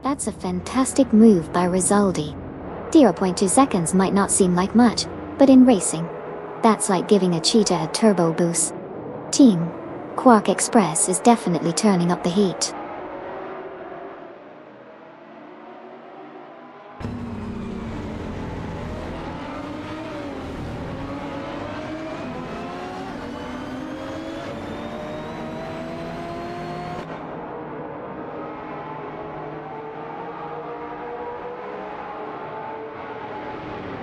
That's a fantastic move by Rizaldi. 0.2 seconds might not seem like much, but in racing, that's like giving a cheetah a turbo boost. Team Quark Express is definitely turning up the heat.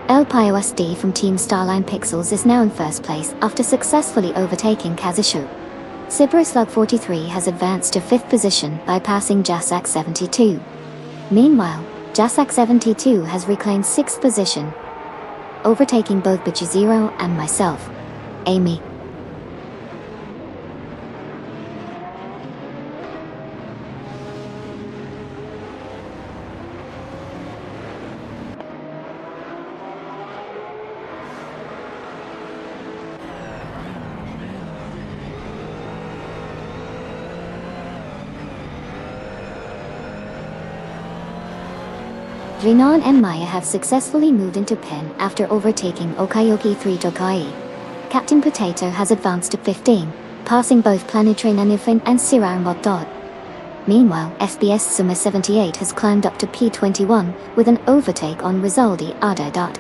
El Pio SD from Team Starline Pixels is now in first place after successfully overtaking Kazashu. Cyberoslug 43 has advanced to 5th position by passing Jasak 72. Meanwhile, Jasak 72 has reclaimed 6th position, overtaking both Bitchy Zero and myself, Amy. Rinon and Maya have successfully moved into pen after overtaking Okayoki 3 Tokai. Captain Potato has advanced to 15, passing both Planetary Nanufin and Sirar Moddod. Meanwhile, SBS Suma 78 has climbed up to P21 with an overtake on Rizaldi Ada.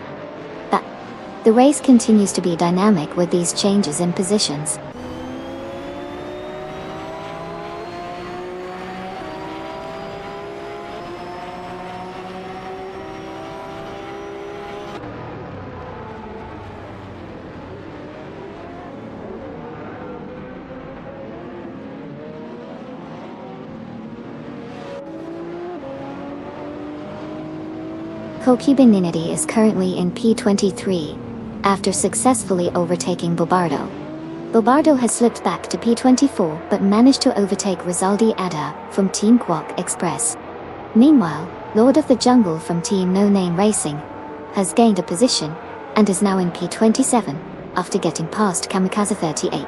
The race continues to be dynamic with these changes in positions. Kokibininity is currently in P23, after successfully overtaking Bobardo. Bobardo has slipped back to P24 but managed to overtake Rizaldi Ada from Team Quark Express. Meanwhile, Lord of the Jungle from Team No Name Racing has gained a position and is now in P27 after getting past Kamikaze 38.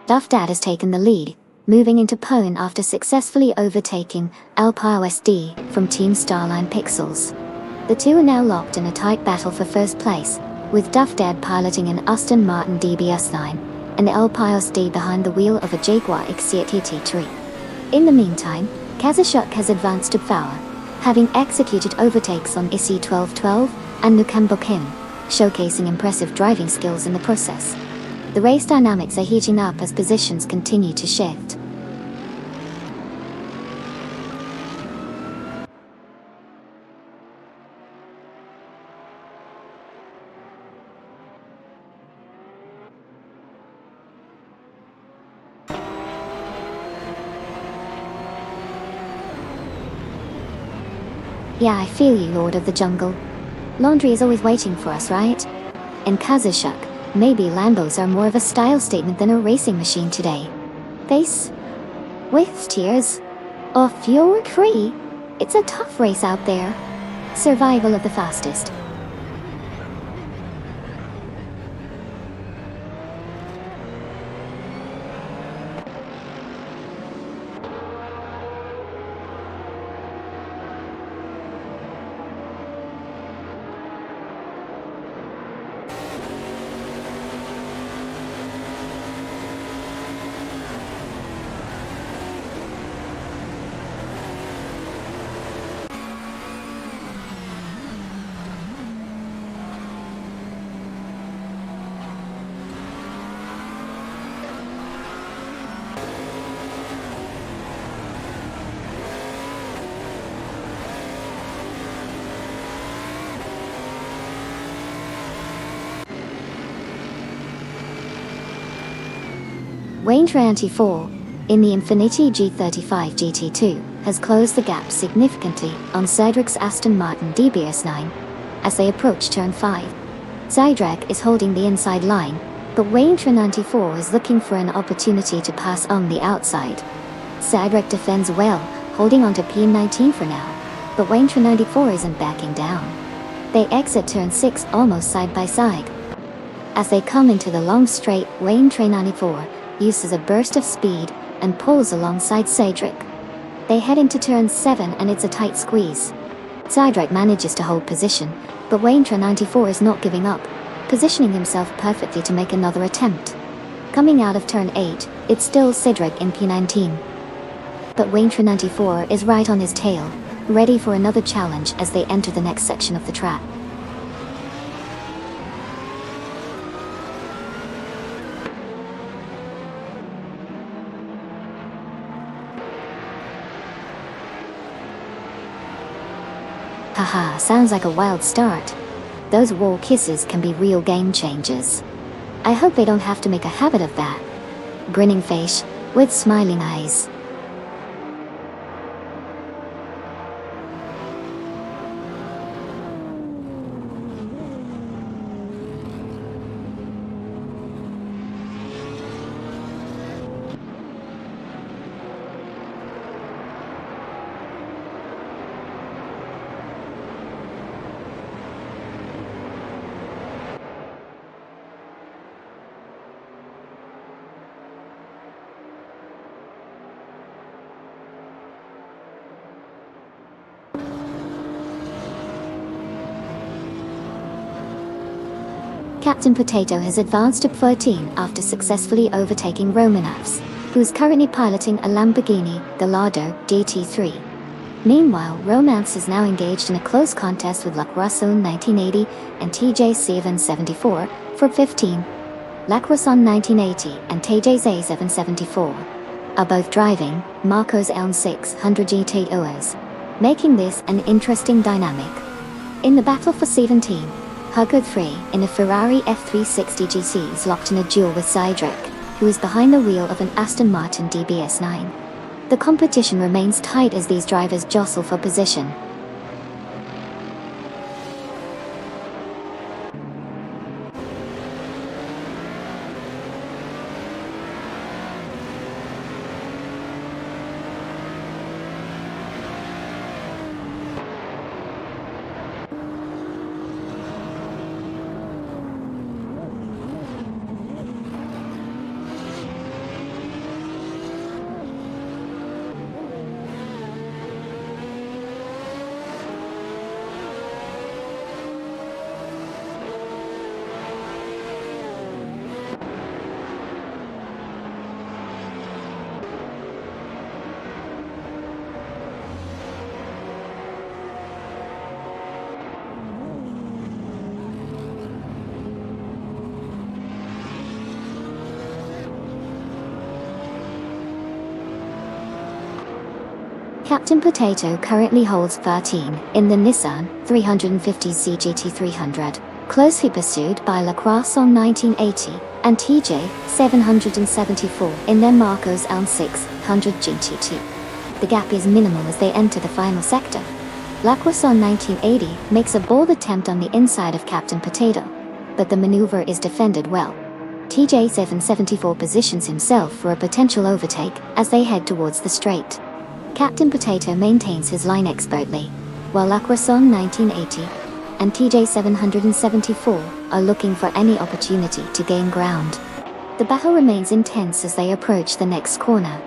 Duff Dad has taken the lead, moving into pole after successfully overtaking Alpine SD from Team Starline Pixels. The two are now locked in a tight battle for first place, with Duff Dad piloting an Aston Martin DBS9 and Alpine SD behind the wheel of a Jaguar XC80T3. In the meantime, Kazashuk has advanced to power, having executed overtakes on IC 1212 and Nukambokin, showcasing impressive driving skills in the process. The race dynamics are heating up as positions continue to shift. Yeah, I feel you, Lord of the Jungle. Laundry is always waiting for us, right? In Kazashuk, maybe Lambos are more of a style statement than a racing machine today. Face with tears of fury. It's a tough race out there. Survival of the fastest. Wayne Trianti 4 in the Infiniti G35 GT2, has closed the gap significantly on Cedric's Aston Martin DBS9 as they approach turn 5. Cedric is holding the inside line, but Wayne 94 is looking for an opportunity to pass on the outside. Cedric defends well, holding on to P19 for now, but Wayne 94 isn't backing down. They exit turn 6 almost side by side. As they come into the long straight, Wayne 94 uses a burst of speed and pulls alongside Cedric. They head into turn 7 and it's a tight squeeze. Cedric manages to hold position, but Wayne 94 is not giving up, positioning himself perfectly to make another attempt. Coming out of turn 8, it's still Cedric in P19. But Wayne 94 is right on his tail, ready for another challenge as they enter the next section of the track. Haha, sounds like a wild start. Those wall kisses can be real game changers. I hope they don't have to make a habit of that. Grinning face, with smiling eyes. Captain Potato has advanced to 13 after successfully overtaking Romanovs, who is currently piloting a Lamborghini Gallardo GT3. Meanwhile, Romance is now engaged in a close contest with Lacroixon 1980 and TJ 774 for 15. Lacroixon 1980 and TJ 774 are both driving Marco's Elm 600 GTOs, making this an interesting dynamic. In the battle for 17, Huggard 3 in a Ferrari F360 GC is locked in a duel with Cedric, who is behind the wheel of an Aston Martin DBS9. The competition remains tight as these drivers jostle for position. Captain Potato currently holds 13 in the Nissan 350Z GT300, closely pursued by Lacroixon 1980 and TJ 774 in their Marco's Elm 600 GT2. The gap is minimal as they enter the final sector. Lacroixon 1980 makes a bold attempt on the inside of Captain Potato, but the maneuver is defended well. TJ 774 positions himself for a potential overtake as they head towards the straight. Captain Potato maintains his line expertly, while Lacroixon 1980 and TJ 774 are looking for any opportunity to gain ground. The battle remains intense as they approach the next corner.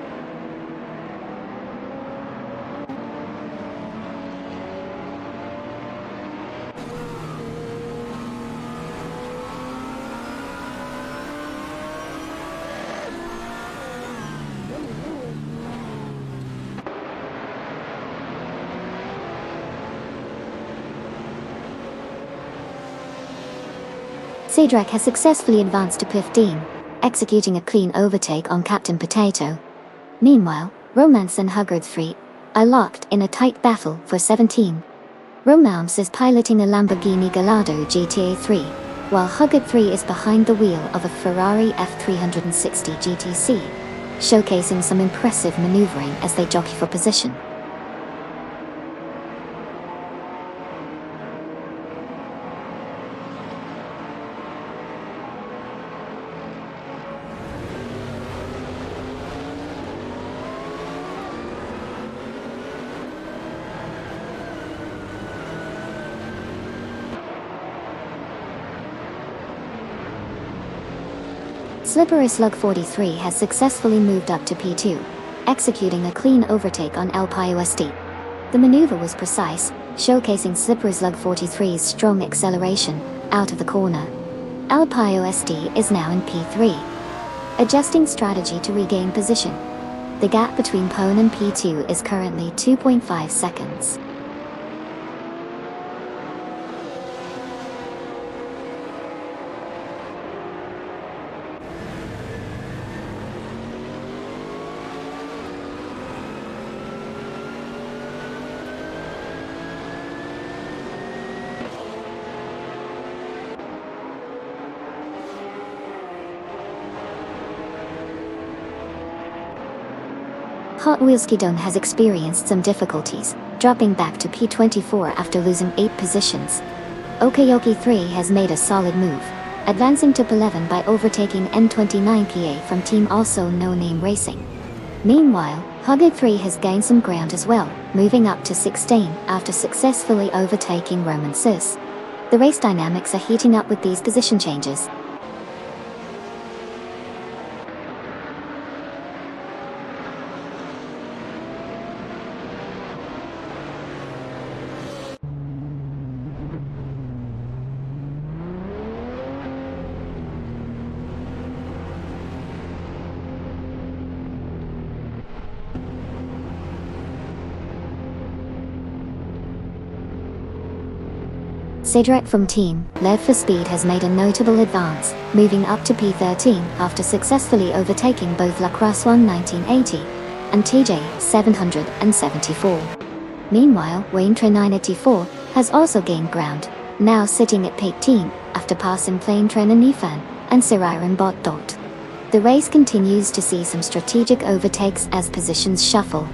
Cedric has successfully advanced to 15, executing a clean overtake on Captain Potato. Meanwhile, Romance and Huggard 3 are locked in a tight battle for 17. Romance is piloting a Lamborghini Gallardo GTA3, while Huggard 3 is behind the wheel of a Ferrari F360 GTC. showcasing some impressive maneuvering as they jockey for position. Slippery Slug 43 has successfully moved up to P2, executing a clean overtake on LPUSD. The maneuver was precise, showcasing Slippery Slug 43's strong acceleration out of the corner. LPUSD is now in P3, adjusting strategy to regain position. The gap between Pone and P2 is currently 2.5 seconds. Hot Wheels Skidoo has experienced some difficulties, dropping back to P24 after losing 8 positions. Okayoki 3 has made a solid move, advancing to P11 by overtaking N29PA from Team Also No Name Racing. Meanwhile, Hugger 3 has gained some ground as well, moving up to 16 after successfully overtaking Roman Sis. The race dynamics are heating up with these position changes. Cedric from Team Lev for Speed has made a notable advance, moving up to P13 after successfully overtaking both Lacrosse 1980 and TJ 774. Meanwhile, Wayne Train 984 has also gained ground, now sitting at P18 after passing Plain Train and Nifan and Siriron Bot. The race continues to see some strategic overtakes as positions shuffle.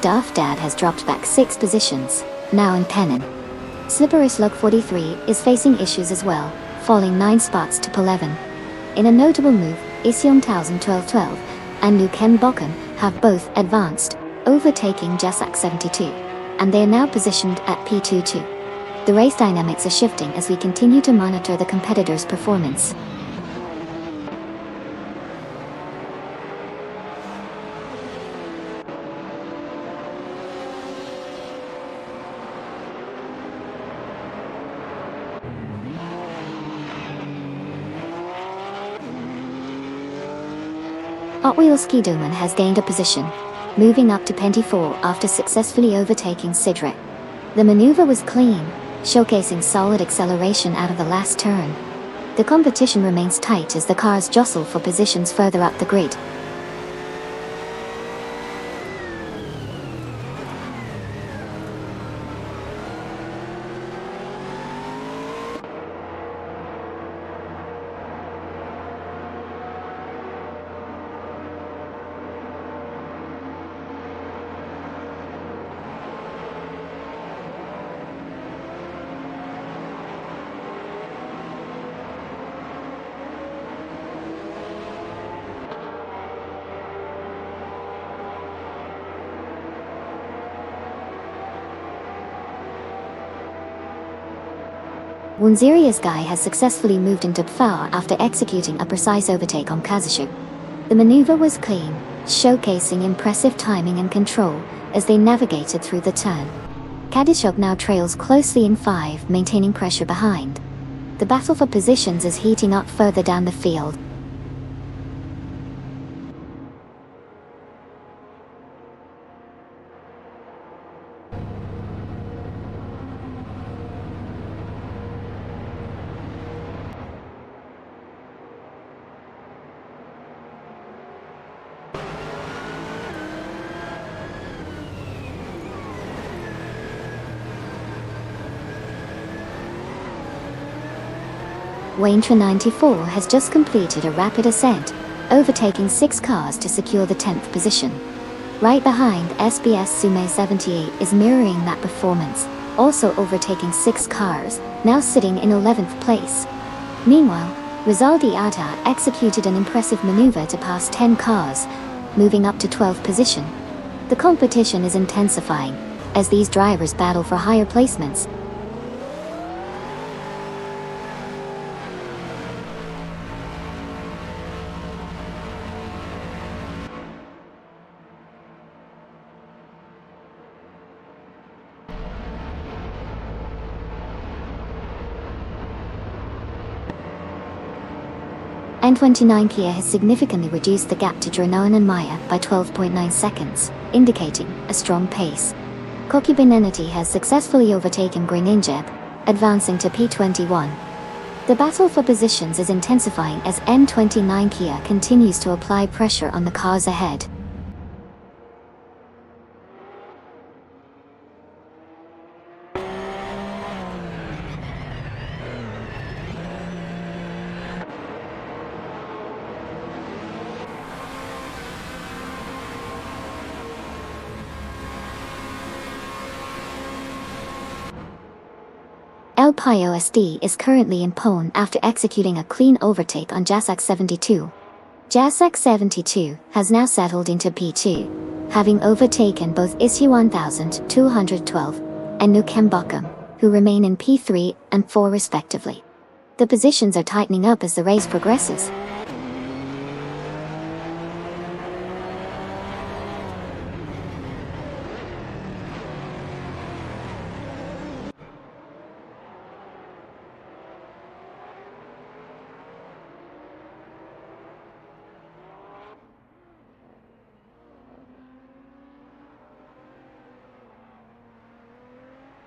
Daft Dad has dropped back 6 positions, now in Pennon. Slippery Slug 43 is facing issues as well, falling 9 spots to P11. In a notable move, Ision 1212 and Liu Ken Bokken have both advanced, overtaking Jasak 72, and they are now positioned at P22. The race dynamics are shifting as we continue to monitor the competitors' performance. Hot Wheels Skidoo has gained a position, moving up to P4 after successfully overtaking Cedric. The maneuver was clean, showcasing solid acceleration out of the last turn. The competition remains tight as the cars jostle for positions further up the grid. Wunziria's guy has successfully moved into Pfau after executing a precise overtake on Kazushu. The maneuver was clean, showcasing impressive timing and control as they navigated through the turn. Kadishok now trails closely in 5, maintaining pressure behind. The battle for positions is heating up further down the field. Waintra 94 has just completed a rapid ascent, overtaking 6 cars to secure the 10th position. Right behind, SBS Sume 78 is mirroring that performance, also overtaking 6 cars, now sitting in 11th place. Meanwhile, Rizaldi Ata executed an impressive maneuver to pass 10 cars, moving up to 12th position. The competition is intensifying, as these drivers battle for higher placements. N29 Kia has significantly reduced the gap to Dranoan and Maya by 12.9 seconds, indicating a strong pace. Kokubin Entity has successfully overtaken Greninjeb, advancing to P21. The battle for positions is intensifying as N29 Kia continues to apply pressure on the cars ahead. El Payo SD is currently in pole after executing a clean overtake on Jasak 72. Jasak 72 has now settled into P2, having overtaken both Issue 1212 and Nukembakam, who remain in P3 and 4 respectively. The positions are tightening up as the race progresses.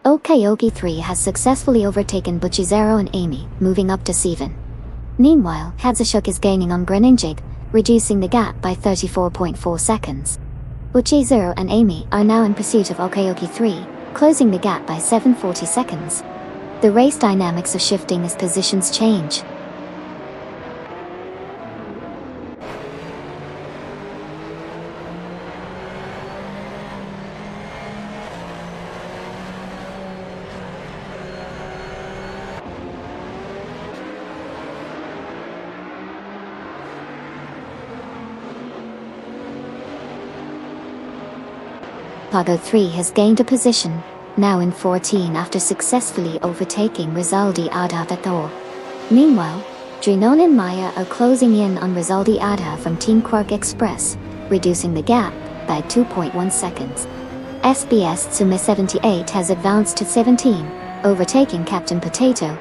Okayoki 3 has successfully overtaken Buchizero and Amy, moving up to 7. Meanwhile, Hatsashuk is gaining on Greninjig, reducing the gap by 34.4 seconds. Buchizero and Amy are now in pursuit of Okayoki 3, closing the gap by 740 seconds. The race dynamics are shifting as positions change. Pago 3 has gained a position, now in 14 after successfully overtaking Rizaldi Adha. Meanwhile, Drinon and Maya are closing in on Rizaldi Adha from Team Quark Express, reducing the gap by 2.1 seconds. SBS Tsume 78 has advanced to 17, overtaking Captain Potato.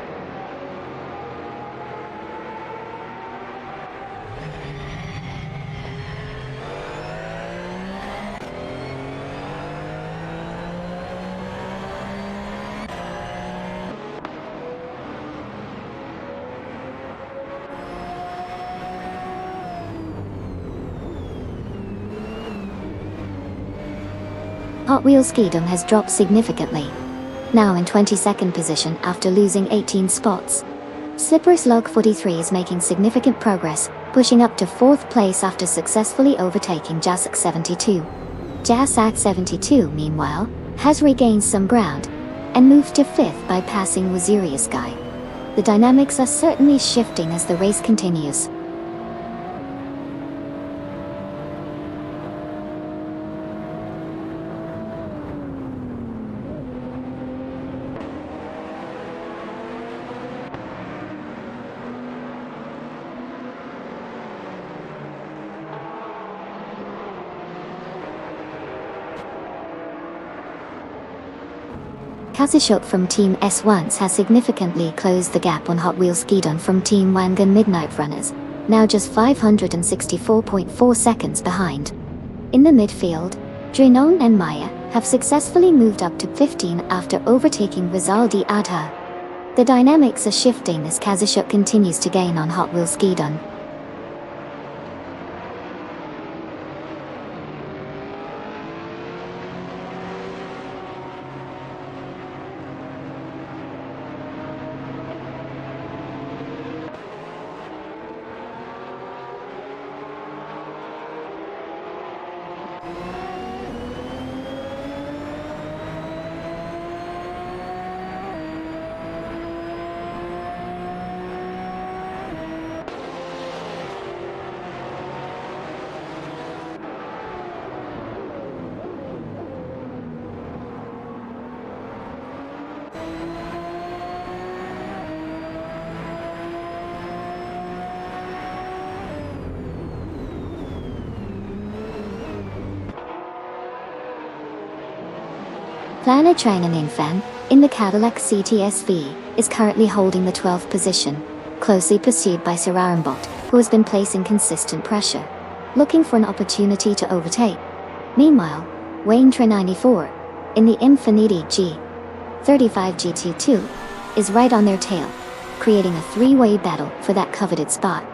Hot Wheels Skidum has dropped significantly, now in 22nd position after losing 18 spots. Slipper's Log 43 is making significant progress, pushing up to 4th place after successfully overtaking Jasak 72. Jasak 72, meanwhile, has regained some ground, and moved to 5th by passing Waziria Sky. The dynamics are certainly shifting as the race continues. Kazushok from Team S1 has significantly closed the gap on Hot Wheels Skidon from Team Wangan Midnight Runners, now just 564.4 seconds behind. In the midfield, Drinon and Maya have successfully moved up to 15 after overtaking Rizaldi Adha. The dynamics are shifting as Kazushok continues to gain on Hot Wheels Skidon. Planner Trainer Ninfan, in the Cadillac CTSV, is currently holding the 12th position, closely pursued by Sirarambot, who has been placing consistent pressure, looking for an opportunity to overtake. Meanwhile, Wayne Tre 94, in the Infiniti G35 GT2, is right on their tail, creating a three-way battle for that coveted spot.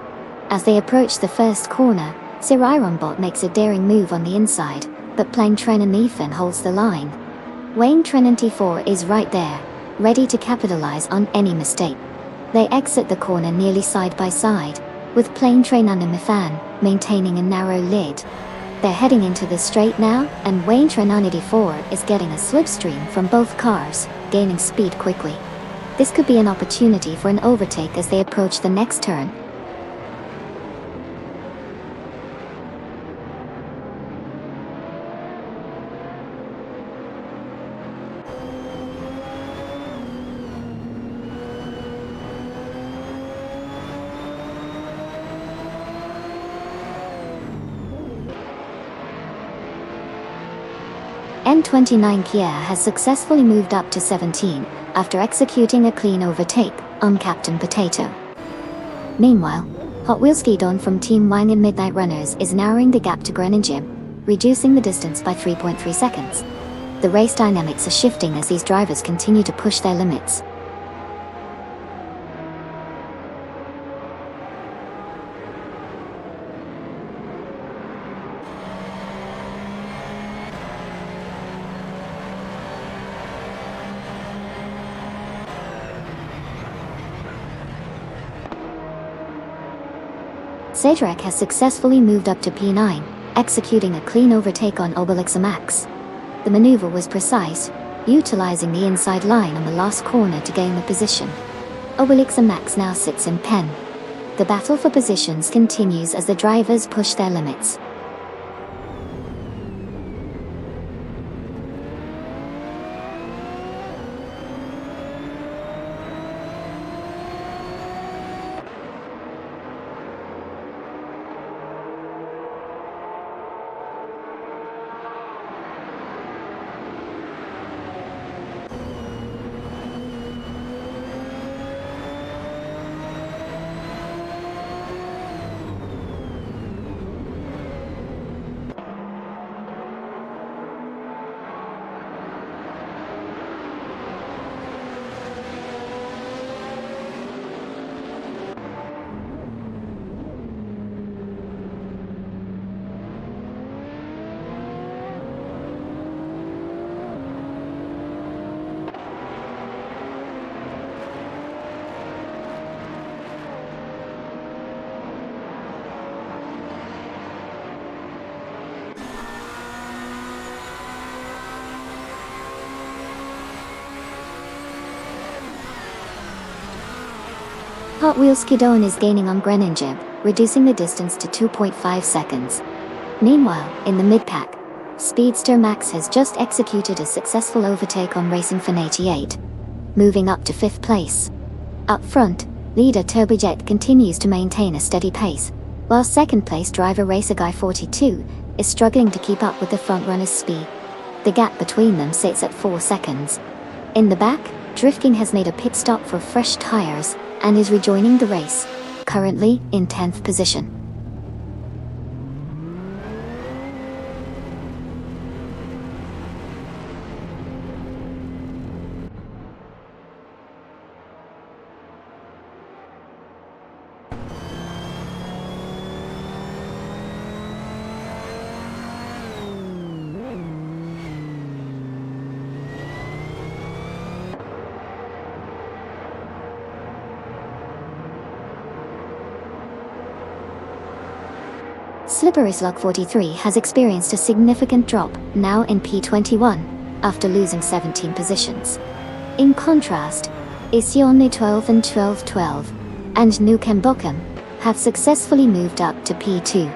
As they approach the first corner, Sirarambot makes a daring move on the inside, but Plain Tre Ninfan holds the line. Wayne Tre 94 is right there, ready to capitalize on any mistake. They exit the corner nearly side by side, with Plain Tre Ninfan maintaining a narrow lead. They're heading into the straight now, and Wayne Tre 94 is getting a slipstream from both cars, gaining speed quickly. This could be an opportunity for an overtake as they approach the next turn. N29 Kia has successfully moved up to 17, after executing a clean overtake on Captain Potato. Meanwhile, Hot Wheels Skidon from Team Wang and Midnight Runners is narrowing the gap to Greningen, reducing the distance by 3.3 seconds. The race dynamics are shifting as these drivers continue to push their limits. Cedric has successfully moved up to P9, executing a clean overtake on Obelix Max. The maneuver was precise, utilizing the inside line on the last corner to gain the position. Obelix Max now sits in pen. The battle for positions continues as the drivers push their limits. Hot Wheels Skidon is gaining on Greningen, reducing the distance to 2.5 seconds. Meanwhile, in the mid-pack, Speedster Max has just executed a successful overtake on Racing Fan 88, moving up to 5th place. Up front, leader Turbojet continues to maintain a steady pace, while second-place driver Racer Guy 42 is struggling to keep up with the front-runner's speed. The gap between them sits at 4 seconds. In the back, Driftking has made a pit stop for fresh tires, and is rejoining the race, currently in 10th position. Slipperyslog 43 has experienced a significant drop, now in P21, after losing 17 positions. In contrast, Isione 12 and 1212 and Nukem Bokum have successfully moved up to P2,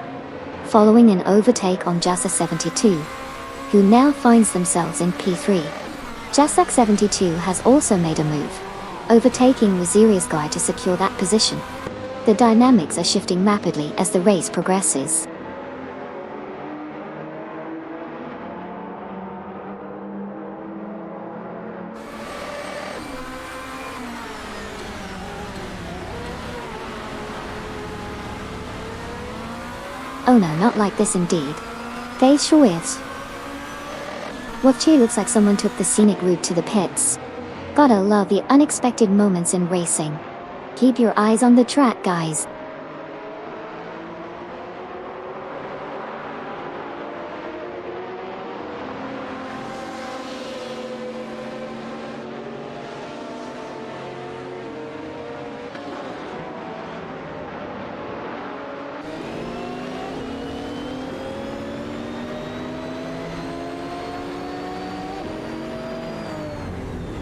following an overtake on Jasa 72, who now finds themselves in P3. Jasak 72 has also made a move, overtaking Waziria's Guy to secure that position. The dynamics are shifting rapidly as the race progresses. Oh no, not like this indeed. They sure is. Whoopchee, looks like someone took the scenic route to the pits. Gotta love the unexpected moments in racing. Keep your eyes on the track, guys.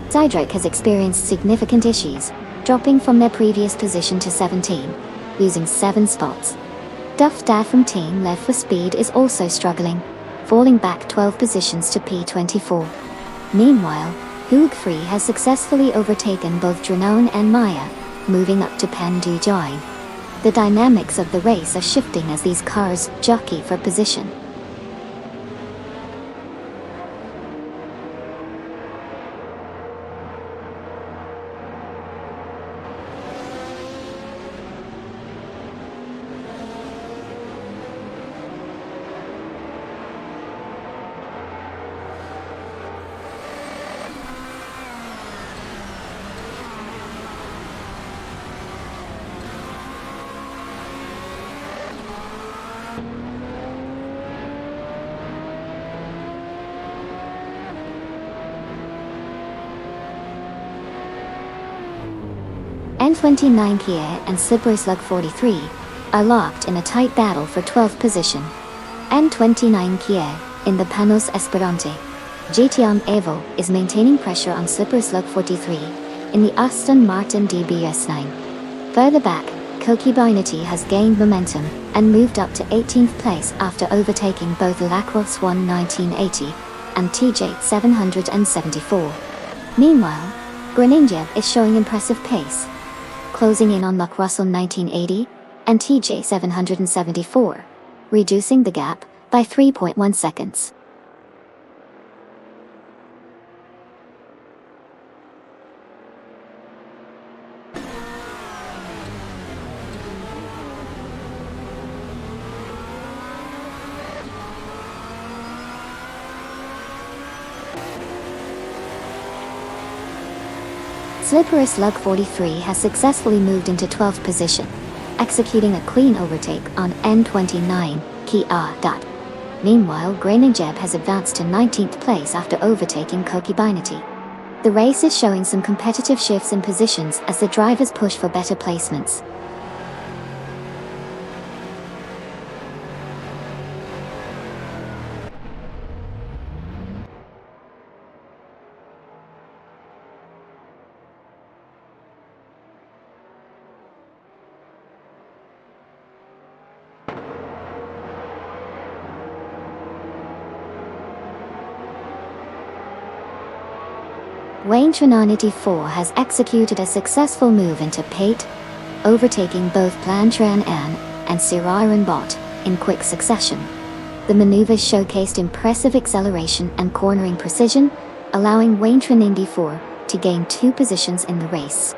Zydrake has experienced significant issues, dropping from their previous position to 17, losing 7 spots. Duff Dad from Team Lev for Speed is also struggling, falling back 12 positions to P24. Meanwhile, Hoog Free has successfully overtaken both Dranone and Maya, moving up to Pen du Joy. The dynamics of the race are shifting as these cars jockey for position. N29 Kia and Slippery Slug 43 are locked in a tight battle for 12th position. N29 Kia, in the Panos Esperante GTM Evo, is maintaining pressure on Slippery Slug 43 in the Aston Martin DBS9. Further back, Koki Binety has gained momentum and moved up to 18th place after overtaking both Lacrosse 1 1980 and TJ 774. Meanwhile, Groningen is showing impressive pace, closing in on Luck Russell 1980 and TJ 774, reducing the gap by 3.1 seconds. Slippery Slug 43 has successfully moved into 12th position, executing a clean overtake on N29 Kia. Meanwhile, Groningen has advanced to 19th place after overtaking Koki Binety. The race is showing some competitive shifts in positions as the drivers push for better placements. Wayne Trinanity 4 has executed a successful move into Pate, overtaking both Plantran An and Siriron Bot in quick succession. The maneuvers showcased impressive acceleration and cornering precision, allowing Wayne Trinanity 4 to gain 2 positions in the race.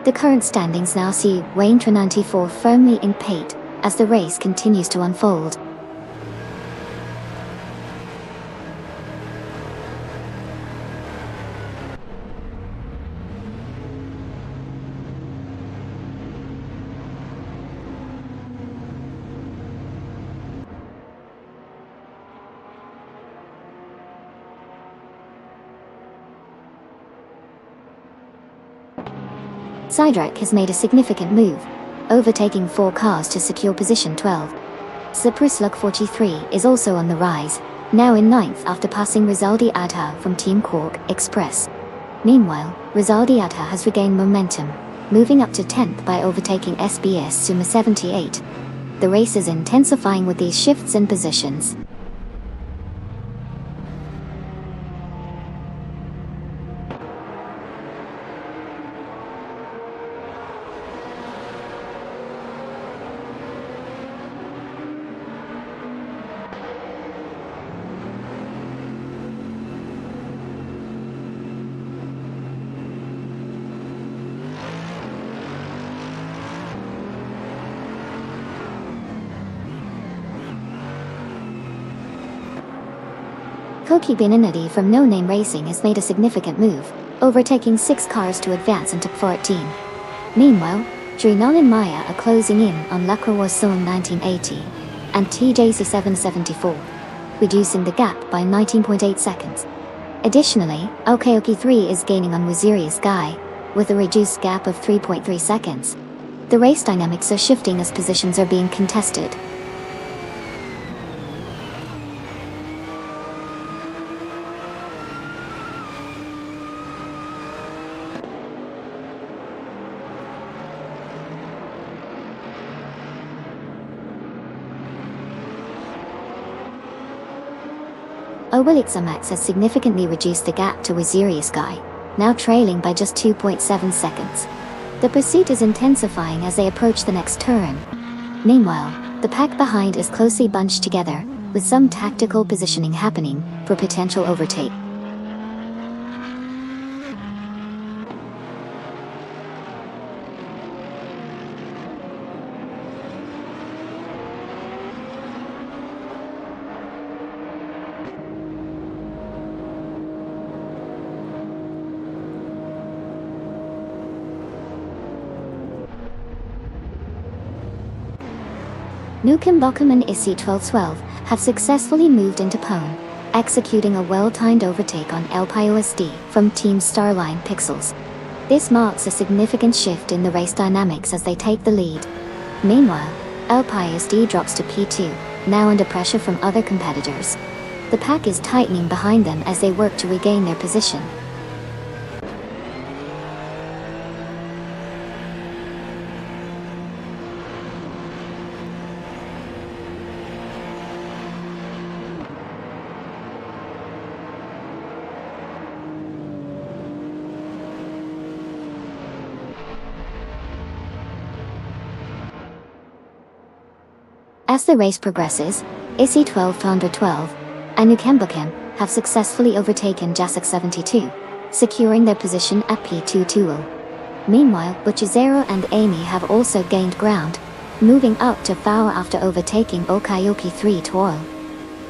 The current standings now see Wayne Trinanity 4 firmly in Pate as the race continues to unfold. Zydrake has made a significant move, overtaking 4 cars to secure position 12. Slippery Slug 43 is also on the rise, now in 9th after passing Rizaldi Adha from Team Cork Express. Meanwhile, Rizaldi Adha has regained momentum, moving up to 10th by overtaking SBS Suma 78. The race is intensifying with these shifts in positions. Koki Beninity from No Name Racing has made a significant move, overtaking 6 cars to advance into 14. Meanwhile, Drinon and Maya are closing in on Lacroix-Son 1980 and TJC 774, reducing the gap by 19.8 seconds. Additionally, Okayoki 3 is gaining on Wazirius Guy, with a reduced gap of 3.3 seconds. The race dynamics are shifting as positions are being contested. Owilixamax has significantly reduced the gap to Wazirius Guy, now trailing by just 2.7 seconds. The pursuit is intensifying as they approach the next turn. Meanwhile, the pack behind is closely bunched together, with some tactical positioning happening for potential overtake. Nukem Bokum and Issy 1212 have successfully moved into Pone, executing a well-timed overtake on LPIOSD from Team Starline Pixels. This marks a significant shift in the race dynamics as they take the lead. Meanwhile, LPIOSD drops to P2, now under pressure from other competitors. The pack is tightening behind them as they work to regain their position. As the race progresses, Issy 1212 and Nukembukem have successfully overtaken Jasek 72, securing their position at P220. Meanwhile, Butchizero and Amy have also gained ground, moving up to Fao after overtaking Okayoki 3 Toil.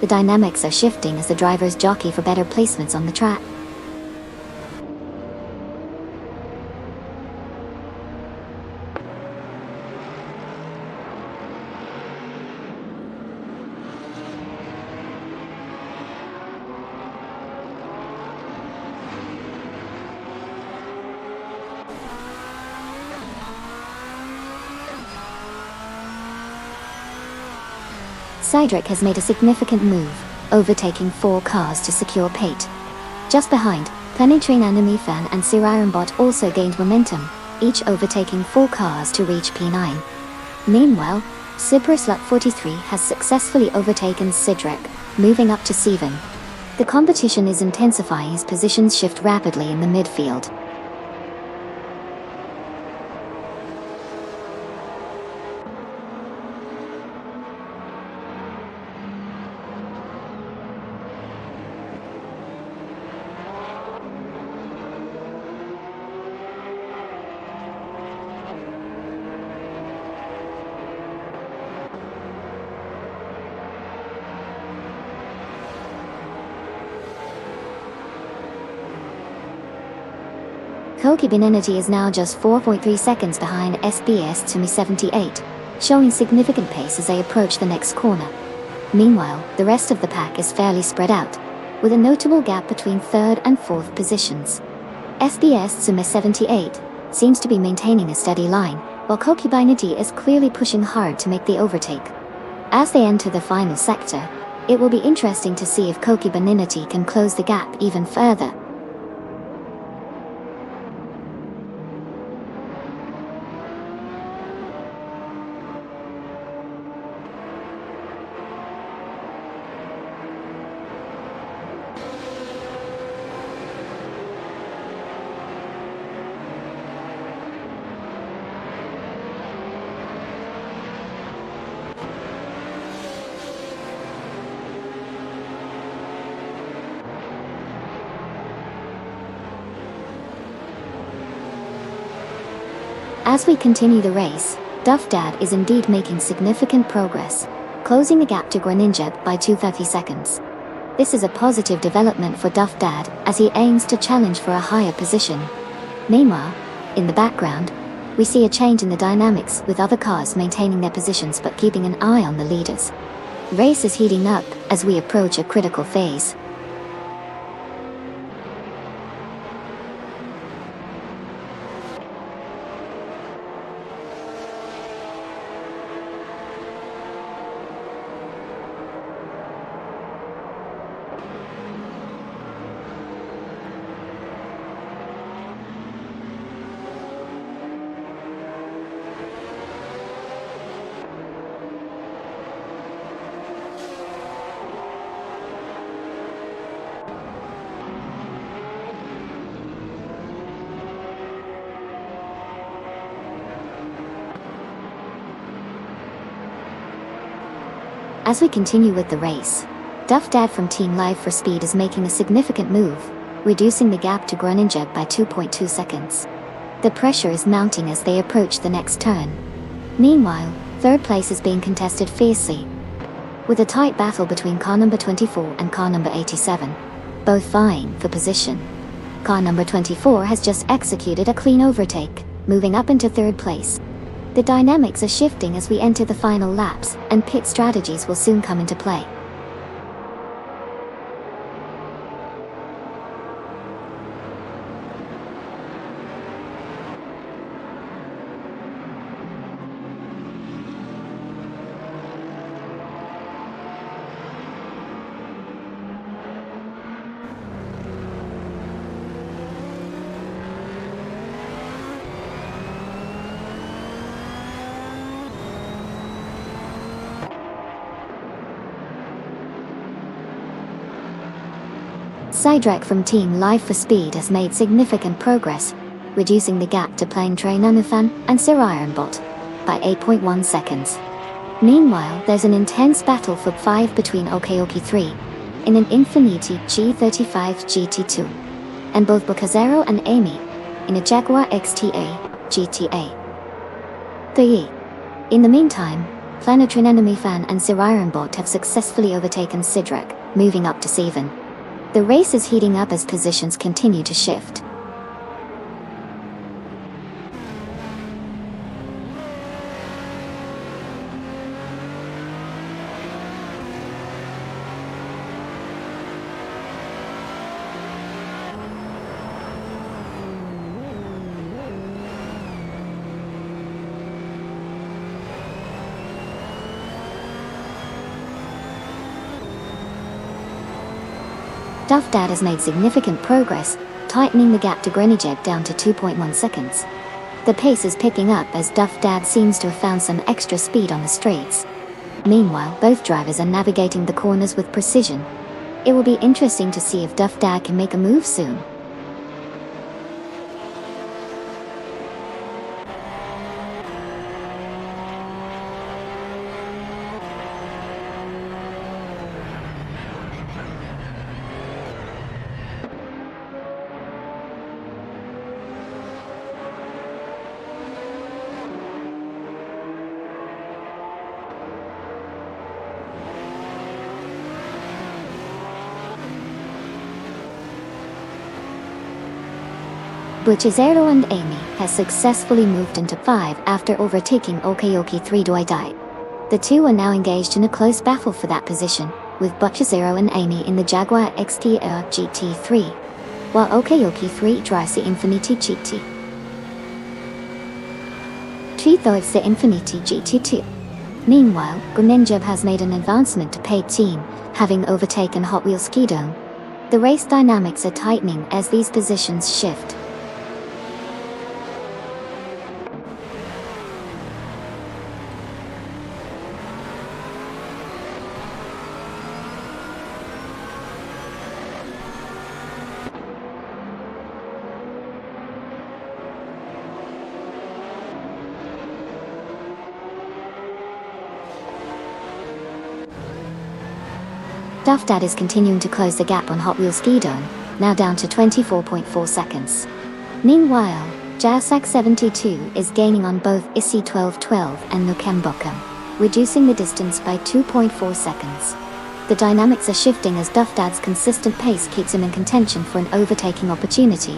The dynamics are shifting as the drivers jockey for better placements on the track. Cydric has made a significant move, overtaking 4 cars to secure Pate. Just behind, Penetrain Animefan and Sirarimbot also gained momentum, each overtaking 4 cars to reach P9. Meanwhile, Cypruslut 43 has successfully overtaken Cydric, moving up to C7. The competition is intensifying as positions shift rapidly in the midfield. Koki Beninity is now just 4.3 seconds behind SBS Tsumi 78, showing significant pace as they approach the next corner. Meanwhile, the rest of the pack is fairly spread out, with a notable gap between 3rd and 4th positions. SBS Tsumi 78 seems to be maintaining a steady line, while Koki Beninity is clearly pushing hard to make the overtake. As they enter the final sector, it will be interesting to see if Koki Beninity can close the gap even further. As we continue the race, Duff Dad is indeed making significant progress, closing the gap to Greninja by 230 seconds. This is a positive development for Duff Dad, as he aims to challenge for a higher position. Meanwhile, in the background, we see a change in the dynamics, with other cars maintaining their positions but keeping an eye on the leaders. Race is heating up as we approach a critical phase. As we continue with the race, Duff Dad from Team Live for Speed is making a significant move, reducing the gap to Groningen by 2.2 seconds. The pressure is mounting as they approach the next turn. Meanwhile, third place is being contested fiercely, with a tight battle between car number 24 and car number 87, both vying for position. Car number 24 has just executed a clean overtake, moving up into third place. The dynamics are shifting as we enter the final laps, and pit strategies will soon come into play. Sidrak from Team Live for Speed has made significant progress, reducing the gap to Plain Train Anufan and Sir Ironbot by 8.1 seconds. Meanwhile, there's an intense battle for 5 between Okeoki 3 in an Infiniti G35 GT2, and both Bocazero and Amy in a Jaguar XTA GTA 3. In the meantime, Planetrin Enemy Fan and Sir Ironbot have successfully overtaken Sidrak, moving up to 7. The race is heating up as positions continue to shift. Duff Dad has made significant progress, tightening the gap to Groningen down to 2.1 seconds. The pace is picking up as Duff Dad seems to have found some extra speed on the straights. Meanwhile, both drivers are navigating the corners with precision. It will be interesting to see if Duff Dad can make a move soon. Bocazero and Amy has successfully moved into 5 after overtaking Okeoki 3 Doidai. The two are now engaged in a close battle for that position, with Bocazero and Amy in the Jaguar XTR GT3, while Okeoki 3 drives the Infiniti GT. 3 drives the Infiniti GT2. Meanwhile, Groningen has made an advancement to paid team, having overtaken Hot Wheels Ski Dome. The race dynamics are tightening as these positions shift. Duff Dad is continuing to close the gap on Hot Wheels Ski Dome, now down to 24.4 seconds. Meanwhile, Jasak 72 is gaining on both Issy 1212 and Nukembokum, reducing the distance by 2.4 seconds. The dynamics are shifting as Duff Dad's consistent pace keeps him in contention for an overtaking opportunity.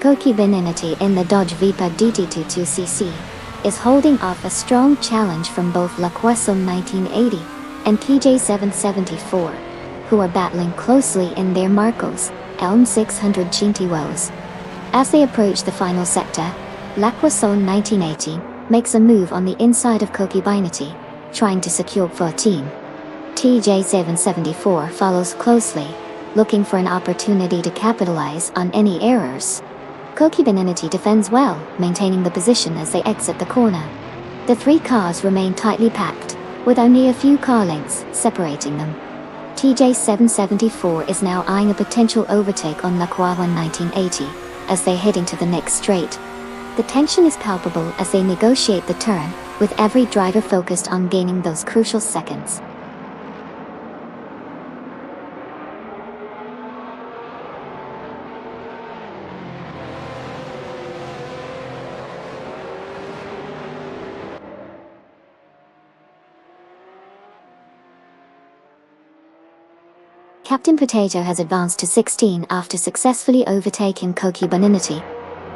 Koki Beninity in the Dodge Viper DT22cc is holding off a strong challenge from both La Quaison 1980 and PJ774, who are battling closely in their Marcos Elm 600 Chintiwos. As they approach the final sector, La Quaison 1980 makes a move on the inside of Koki Beninity, trying to secure 14. TJ774 follows closely, looking for an opportunity to capitalize on any errors. Koki Beninity defends well, maintaining the position as they exit the corner. The three cars remain tightly packed, with only a few car lengths separating them. TJ774 is now eyeing a potential overtake on La Quaison 1980 as they head into the next straight. The tension is palpable as they negotiate the turn, with every driver focused on gaining those crucial seconds. Captain Potato has advanced to 16 after successfully overtaking Koki Beninity.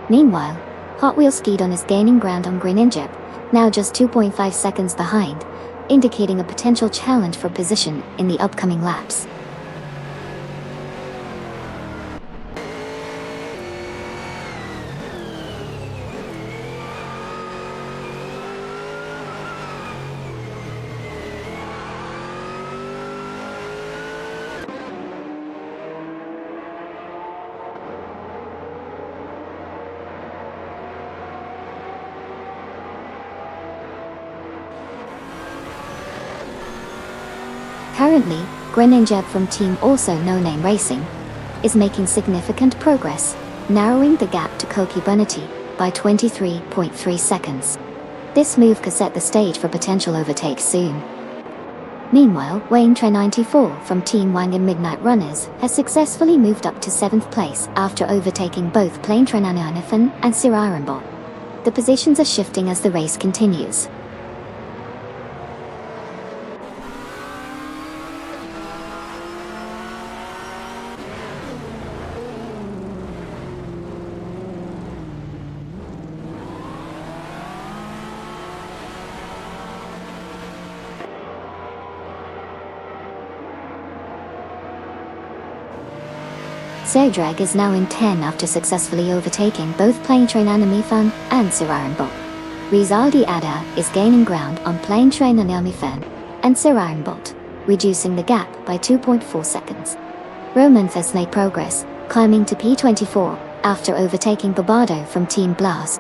Meanwhile, Hot Wheels Skidon is gaining ground on Greninjep, now just 2.5 seconds behind, indicating a potential challenge for position in the upcoming laps. Currently, Greninjep from Team Also No Name Racing is making significant progress, narrowing the gap to Koki Beninity by 23.3 seconds. This move could set the stage for potential overtake soon. Meanwhile, Wayne Tre 94 from Team Wang and Midnight Runners has successfully moved up to 7th place after overtaking both Plain Trenananifan and Sirarambot. The positions are shifting as the race continues. Serdrag is now in 10 after successfully overtaking both Plain Train Animifan and Sirarambot. Rizaldi Ada is gaining ground on Plain Train Animifan and Sirarambot, reducing the gap by 2.4 seconds. Roman has made progress, climbing to P24 after overtaking Bobado from Team Blast.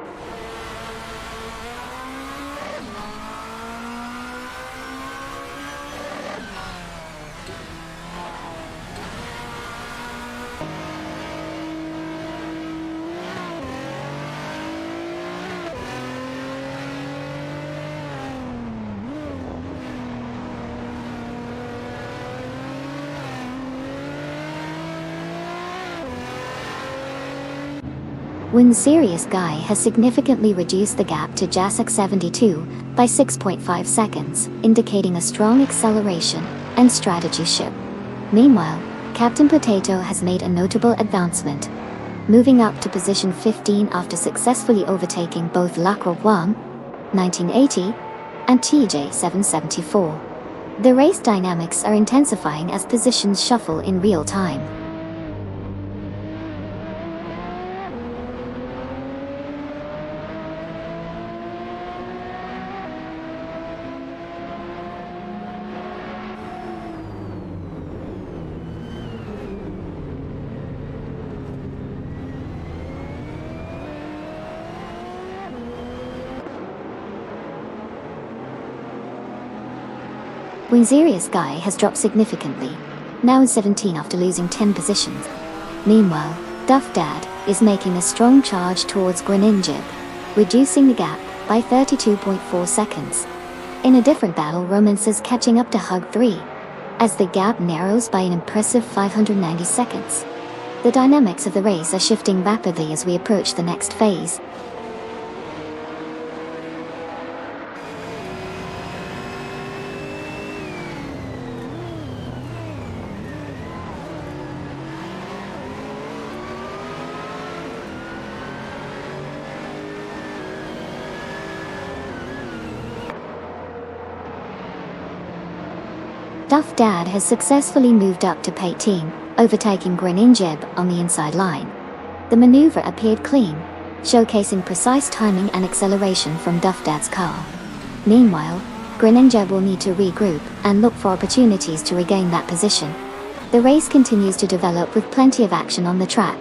Win Serious Guy has significantly reduced the gap to Jasek 72 by 6.5 seconds, indicating a strong acceleration and strategy shift. Meanwhile, Captain Potato has made a notable advancement, moving up to position 15 after successfully overtaking both Lacro Wang 1980 and TJ774. The race dynamics are intensifying as positions shuffle in real time. Winzerius Guy has dropped significantly, now in 17 after losing 10 positions. Meanwhile, Duff Dad is making a strong charge towards Greninjib, reducing the gap by 32.4 seconds. In a different battle, Romance is catching up to Hug 3, as the gap narrows by an impressive 590 seconds. The dynamics of the race are shifting rapidly as we approach the next phase. Duff Dad has successfully moved up to P18, overtaking Greninjib on the inside line. The maneuver appeared clean, showcasing precise timing and acceleration from Duff Dad's car. Meanwhile, Greninjib will need to regroup and look for opportunities to regain that position. The race continues to develop with plenty of action on the track.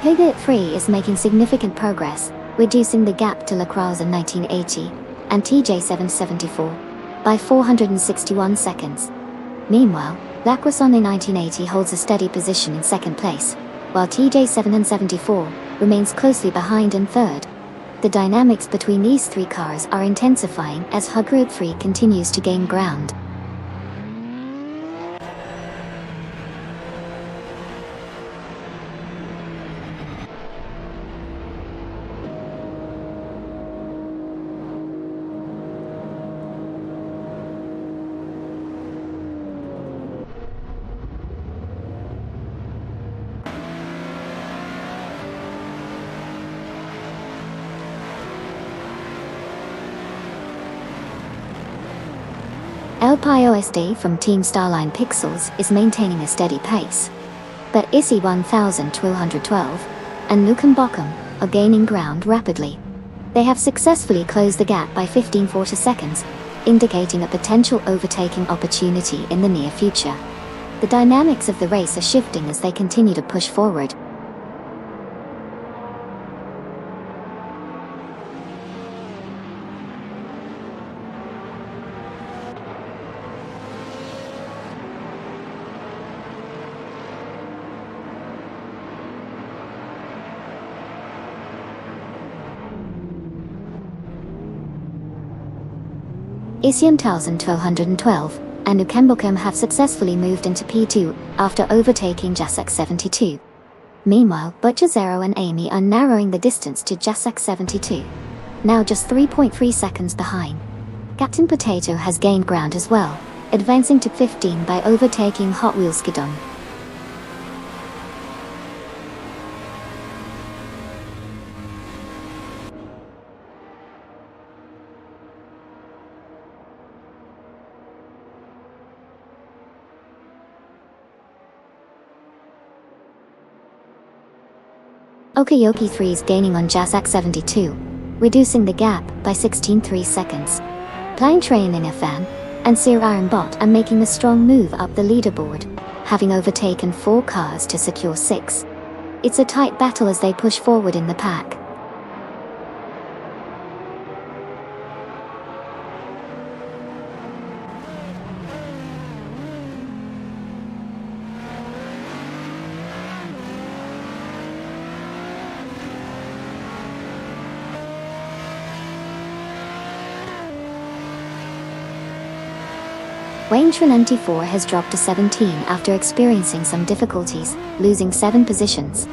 Piglet 3 is making significant progress, reducing the gap to Lacroix in 1980 and TJ774 by 461 seconds. Meanwhile, Lacroixon in 1980 holds a steady position in second place, while TJ774 remains closely behind in third. The dynamics between these three cars are intensifying as Hug Group 3 continues to gain ground. LPIOSD from Team Starline Pixels is maintaining a steady pace, but ISI 1212 and Nukem Bokum are gaining ground rapidly. They have successfully closed the gap by 1540 seconds, indicating a potential overtaking opportunity in the near future. The dynamics of the race are shifting as they continue to push forward. Isium 1212 and Nukembokum have successfully moved into P2 after overtaking Jasak 72. Meanwhile, Butcher Zero and Amy are narrowing the distance to Jasak 72, now just 3.3 seconds behind. Captain Potato has gained ground as well, advancing to 15 by overtaking Hot Wheels Skidon. Okayoki 3 is gaining on Jasak 72, reducing the gap by 16.3 seconds. Plain Train in Fan and Sir Iron Bot are making a strong move up the leaderboard, having overtaken 4 cars to secure 6. It's a tight battle as they push forward in the pack. Wayne 94 has dropped to 17 after experiencing some difficulties, losing 7 positions.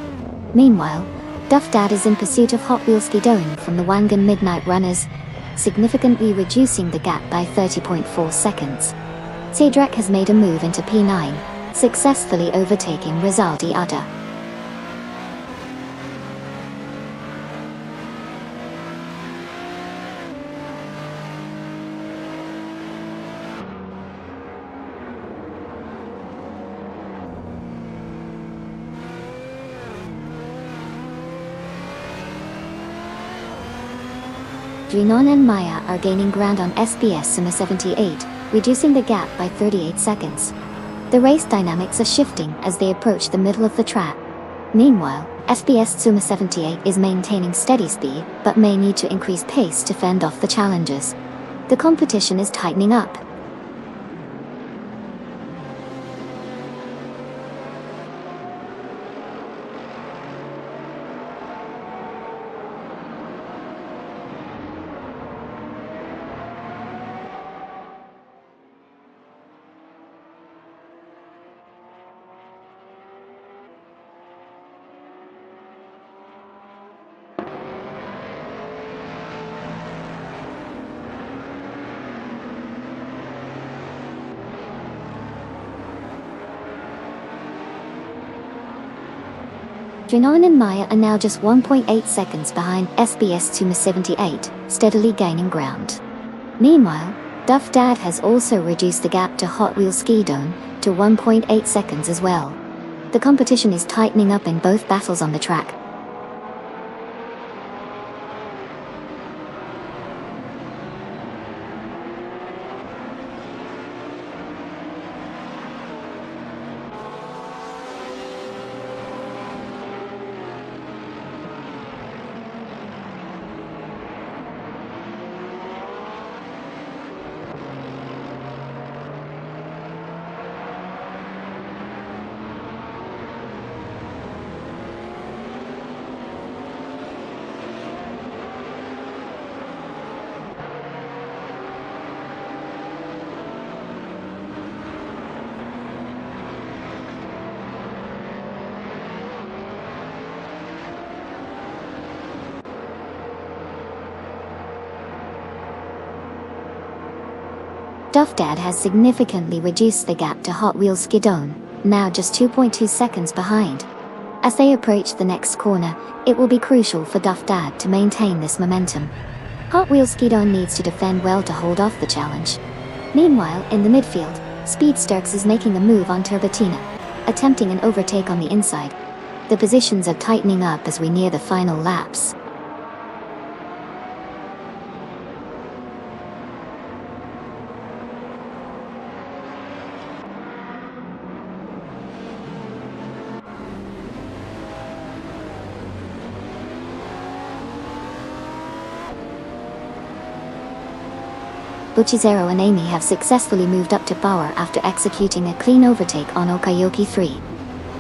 Meanwhile, Duff Dad is in pursuit of Hot Wheels Skidone from the Wangan Midnight Runners, significantly reducing the gap by 30.4 seconds. Cedric has made a move into P9, successfully overtaking Rizaldi Ada. Drinon and Maya are gaining ground on SBS Suma 78, reducing the gap by 38 seconds. The race dynamics are shifting as they approach the middle of the track. Meanwhile, SBS Suma 78 is maintaining steady speed, but may need to increase pace to fend off the challengers. The competition is tightening up. Drinon and Maya are now just 1.8 seconds behind SBS Suma 78, steadily gaining ground. Meanwhile, Duff Dad has also reduced the gap to Hot Wheels Ski Dome to 1.8 seconds as well. The competition is tightening up in both battles on the track. Duff Dad has significantly reduced the gap to Hot Wheels Skidone, now just 2.2 seconds behind. As they approach the next corner, it will be crucial for Duff Dad to maintain this momentum. Hot Wheels Skidone needs to defend well to hold off the challenge. Meanwhile, in the midfield, Speedsterks is making a move on Turbotina, attempting an overtake on the inside. The positions are tightening up as we near the final laps. Buchizero and Amy have successfully moved up to power after executing a clean overtake on Okayoki 3.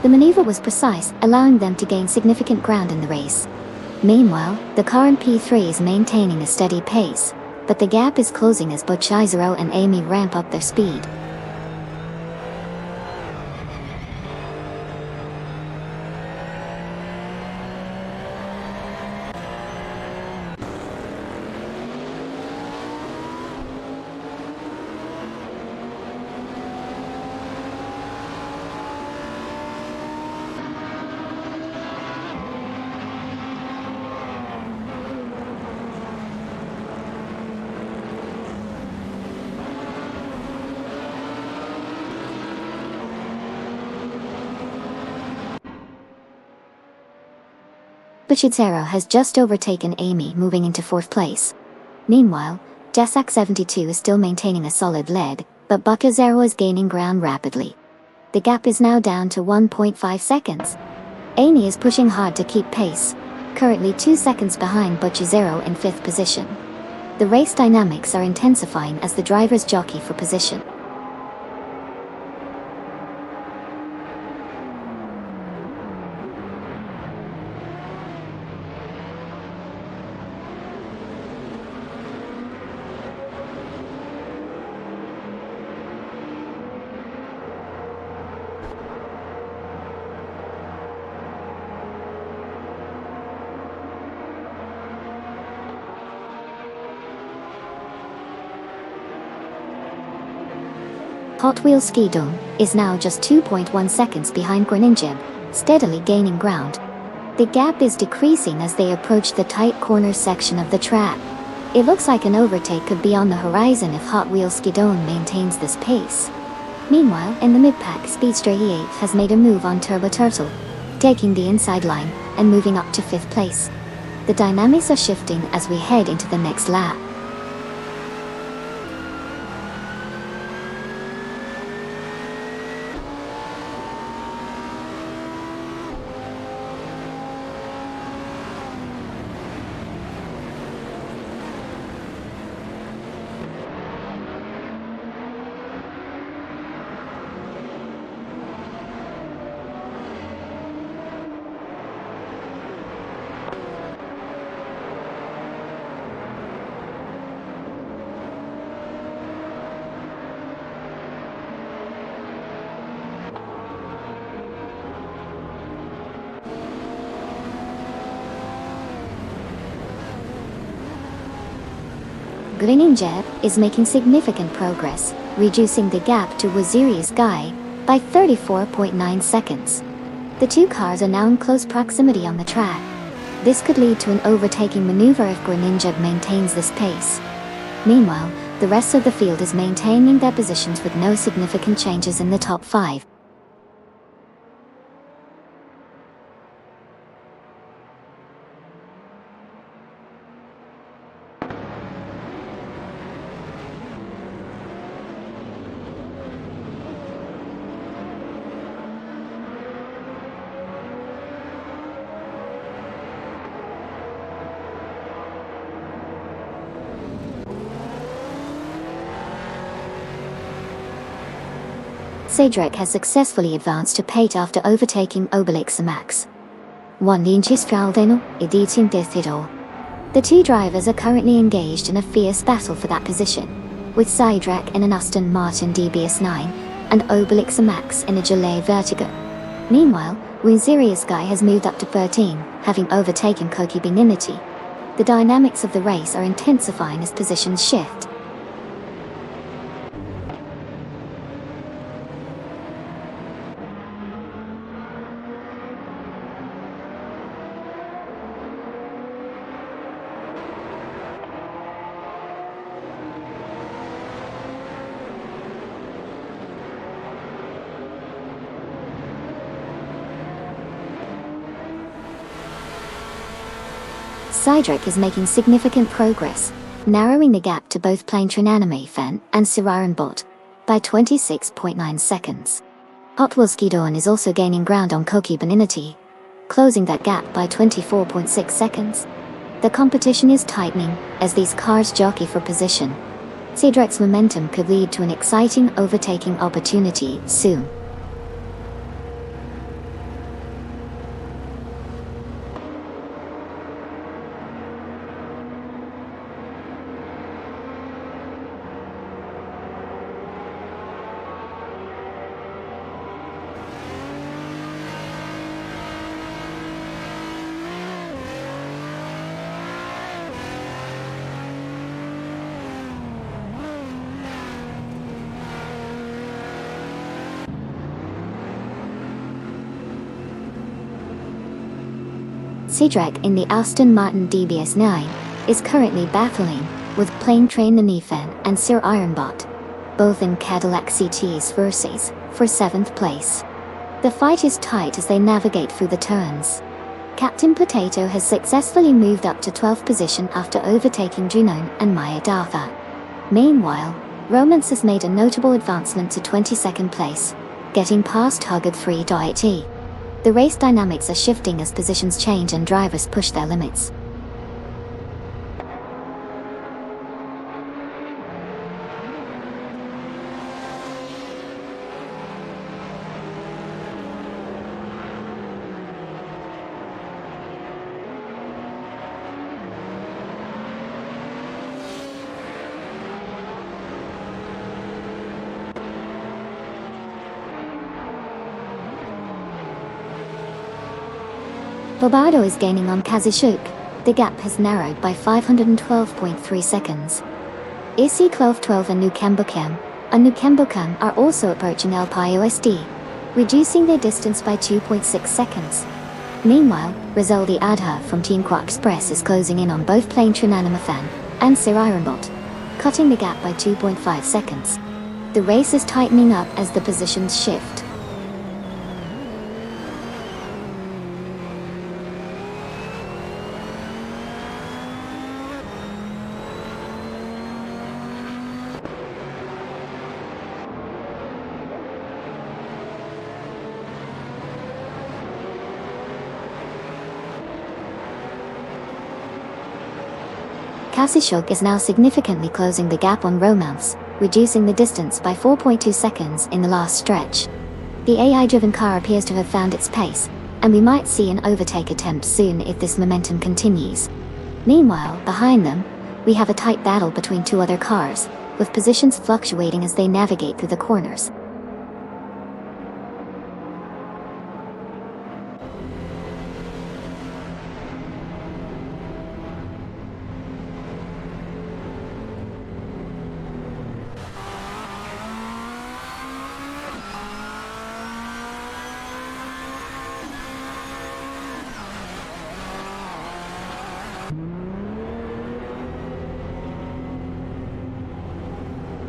The maneuver was precise, allowing them to gain significant ground in the race. Meanwhile, the car in P3 is maintaining a steady pace, but the gap is closing as Buchizero and Amy ramp up their speed. Buchizero has just overtaken Amy, moving into 4th place. Meanwhile, Desak 72 is still maintaining a solid lead, but Buchizero is gaining ground rapidly. The gap is now down to 1.5 seconds. Amy is pushing hard to keep pace, currently 2 seconds behind Buchizero in 5th position. The race dynamics are intensifying as the drivers jockey for position. Hot Wheels Ski Dome is now just 2.1 seconds behind Greninjeb, steadily gaining ground. The gap is decreasing as they approach the tight corner section of the track. It looks like an overtake could be on the horizon if Hot Wheels Ski Dome maintains this pace. Meanwhile, in the mid-pack, Speedster E8 has made a move on Turbo Turtle, taking the inside line and moving up to 5th place. The dynamics are shifting as we head into the next lap. Grinninjeb is making significant progress, reducing the gap to Waziri's Guy by 34.9 seconds. The two cars are now in close proximity on the track. This could lead to an overtaking maneuver if Grinninjeb maintains this pace. Meanwhile, the rest of the field is maintaining their positions with no significant changes in the top 5. Cedric has successfully advanced to P8 after overtaking Obelix Max. The two drivers are currently engaged in a fierce battle for that position, with Cedric in an Aston Martin DBS9 and Obelix Max in a Gillet Vertigo. Meanwhile, Waziri's Guy has moved up to 13, having overtaken Koki Beninity. The dynamics of the race are intensifying as positions shift. Cedric is making significant progress, narrowing the gap to both Plaintran Anime Fan and Siraranbot by 26.9 seconds. Hot Wheels Gidon is also gaining ground on Koki Beninity, closing that gap by 24.6 seconds. The competition is tightening as these cars jockey for position. Cedric's momentum could lead to an exciting overtaking opportunity soon. Cedric in the Aston Martin DBS9 is currently battling with Plaintran Nanifan and Sir Ironbot, both in Cadillac CT's Versys, for 7th place. The fight is tight as they navigate through the turns. Captain Potato has successfully moved up to 12th position after overtaking Junon and Maya Dartha. Meanwhile, Romance has made a notable advancement to 22nd place, getting past Huggard 3.8. The race dynamics are shifting as positions change and drivers push their limits. Bobado is gaining on Kazishuk. The gap has narrowed by 512.3 seconds. Isi 1212 and Nukembukam are also approaching LPIOSD, reducing their distance by 2.6 seconds. Meanwhile, Rizaldi Adha from Team Qua Express is closing in on both Plaintran Animafan and Sir Ironbot, cutting the gap by 2.5 seconds. The race is tightening up as the positions shift. Assetto is now significantly closing the gap on Romance, reducing the distance by 4.2 seconds in the last stretch. The AI-driven car appears to have found its pace, and we might see an overtake attempt soon if this momentum continues. Meanwhile, behind them, we have a tight battle between two other cars, with positions fluctuating as they navigate through the corners.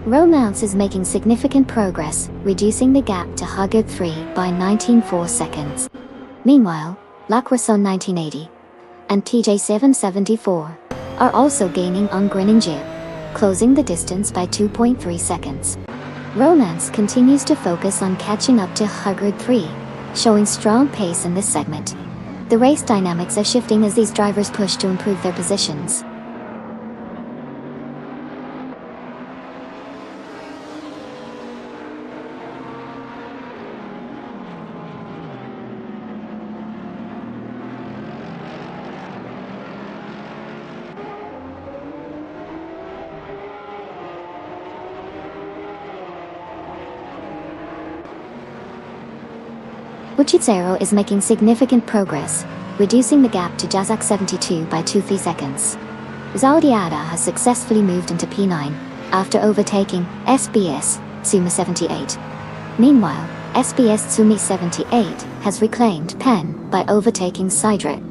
Romance is making significant progress, reducing the gap to Huggard 3 by 19.4 seconds. Meanwhile, La Croissant 1980 and TJ 774 are also gaining on Groningen, closing the distance by 2.3 seconds. Romance continues to focus on catching up to Huggard 3, showing strong pace in this segment. The race dynamics are shifting as these drivers push to improve their positions. Buccizzero is making significant progress, reducing the gap to Jazak 72 by 2.3 seconds. Zaldiada has successfully moved into P9, after overtaking SBS Suma 78. Meanwhile, SBS Sumi 78 has reclaimed Pen by overtaking Sidre.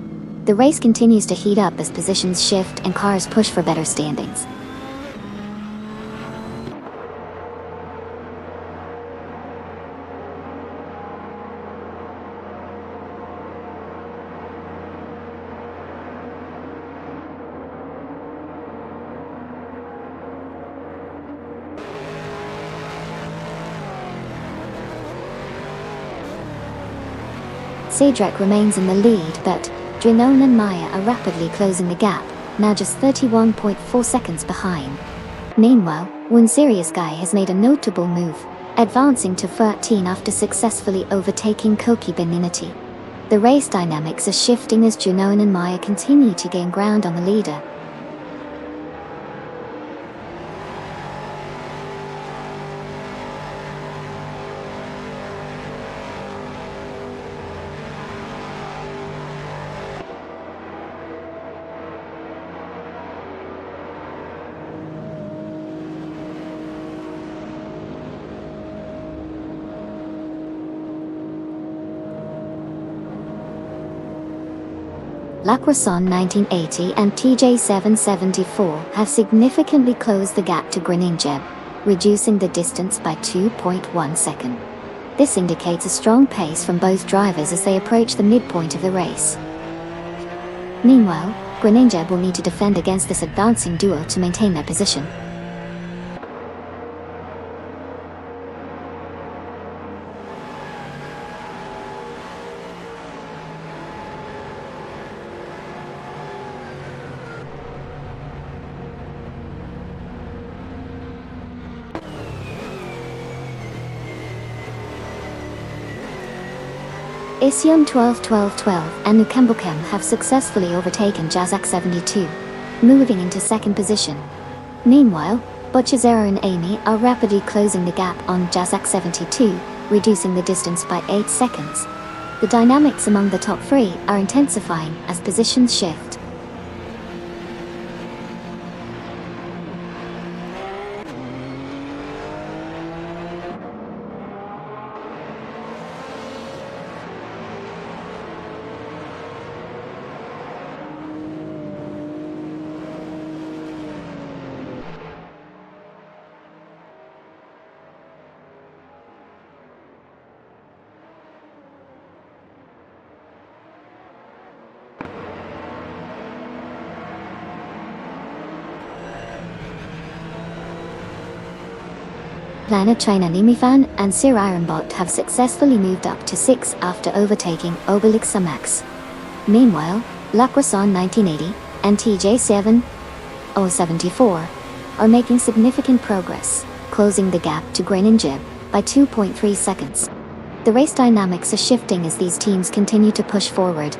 The race continues to heat up as positions shift and cars push for better standings. Cedric remains in the lead, but Drenone and Maya are rapidly closing the gap, now just 31.4 seconds behind. Meanwhile, one serious guy has made a notable move, advancing to 13 after successfully overtaking Koki Beninati. The race dynamics are shifting as Drenone and Maya continue to gain ground on the leader. La Croissant 1980 and TJ 774 have significantly closed the gap to Groningen, reducing the distance by 2.1 seconds. This indicates a strong pace from both drivers as they approach the midpoint of the race. Meanwhile, Groningen will need to defend against this advancing duo to maintain their position. Isium 12-12-12 and Nukembukem have successfully overtaken Jazak 72, moving into second position. Meanwhile, Buccizzero and Amy are rapidly closing the gap on Jazak 72, reducing the distance by 8 seconds. The dynamics among the top three are intensifying as positions shift. Planet China Nimifan and Sir Ironbot have successfully moved up to 6 after overtaking Obelix Samax. Meanwhile, La Croissant 1980 and TJ7 074, are making significant progress, closing the gap to Grain and Jib by 2.3 seconds. The race dynamics are shifting as these teams continue to push forward.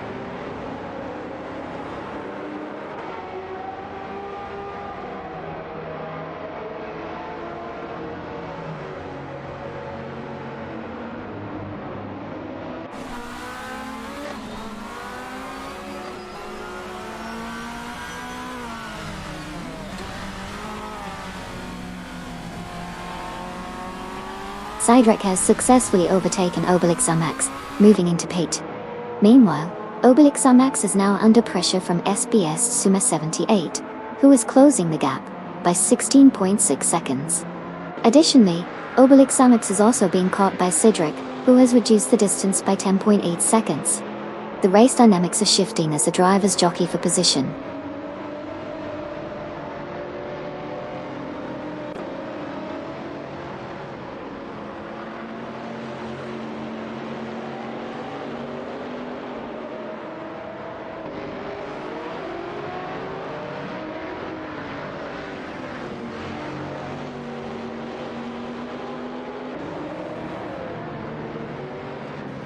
Sidrek has successfully overtaken Obelix Max, moving into P8. Meanwhile, Obelix Max is now under pressure from SBS Suma 78, who is closing the gap by 16.6 seconds. Additionally, Obelix Max is also being caught by Sidrek, who has reduced the distance by 10.8 seconds. The race dynamics are shifting as the drivers jockey for position.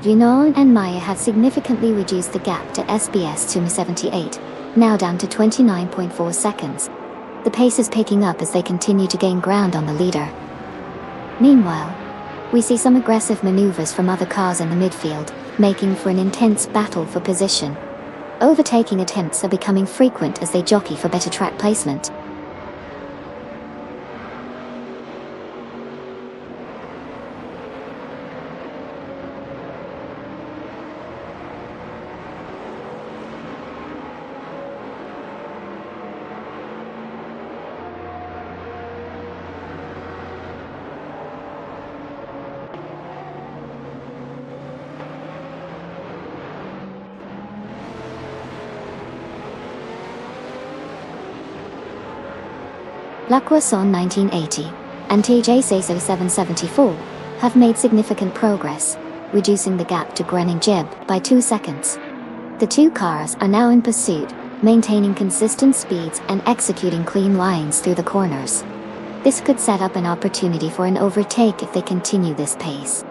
Junon and Maya have significantly reduced the gap to SBS Suma 78, now down to 29.4 seconds. The pace is picking up as they continue to gain ground on the leader. Meanwhile, we see some aggressive maneuvers from other cars in the midfield, making for an intense battle for position. Overtaking attempts are becoming frequent as they jockey for better track placement. La Croissant 1980 and TJ Saso 774 have made significant progress, reducing the gap to Grain and Jib by 2 seconds. The two cars are now in pursuit, maintaining consistent speeds and executing clean lines through the corners. This could set up an opportunity for an overtake if they continue this pace.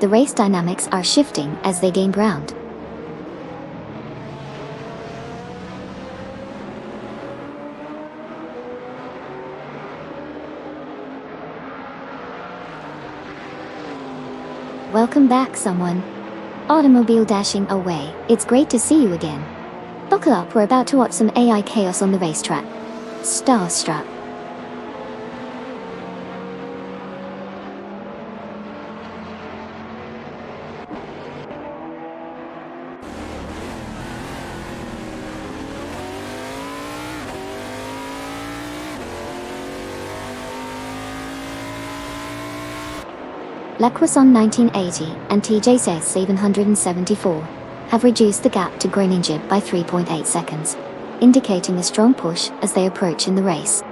The race dynamics are shifting as they gain ground. Welcome back, someone. Automobile dashing away, it's great to see you again. Buckle up, we're about to watch some AI chaos on the racetrack. Starstruck. La Croissant 1980 and TJ 774 have reduced the gap to Grain and Jib by 3.8 seconds, indicating a strong push as they approach in the race.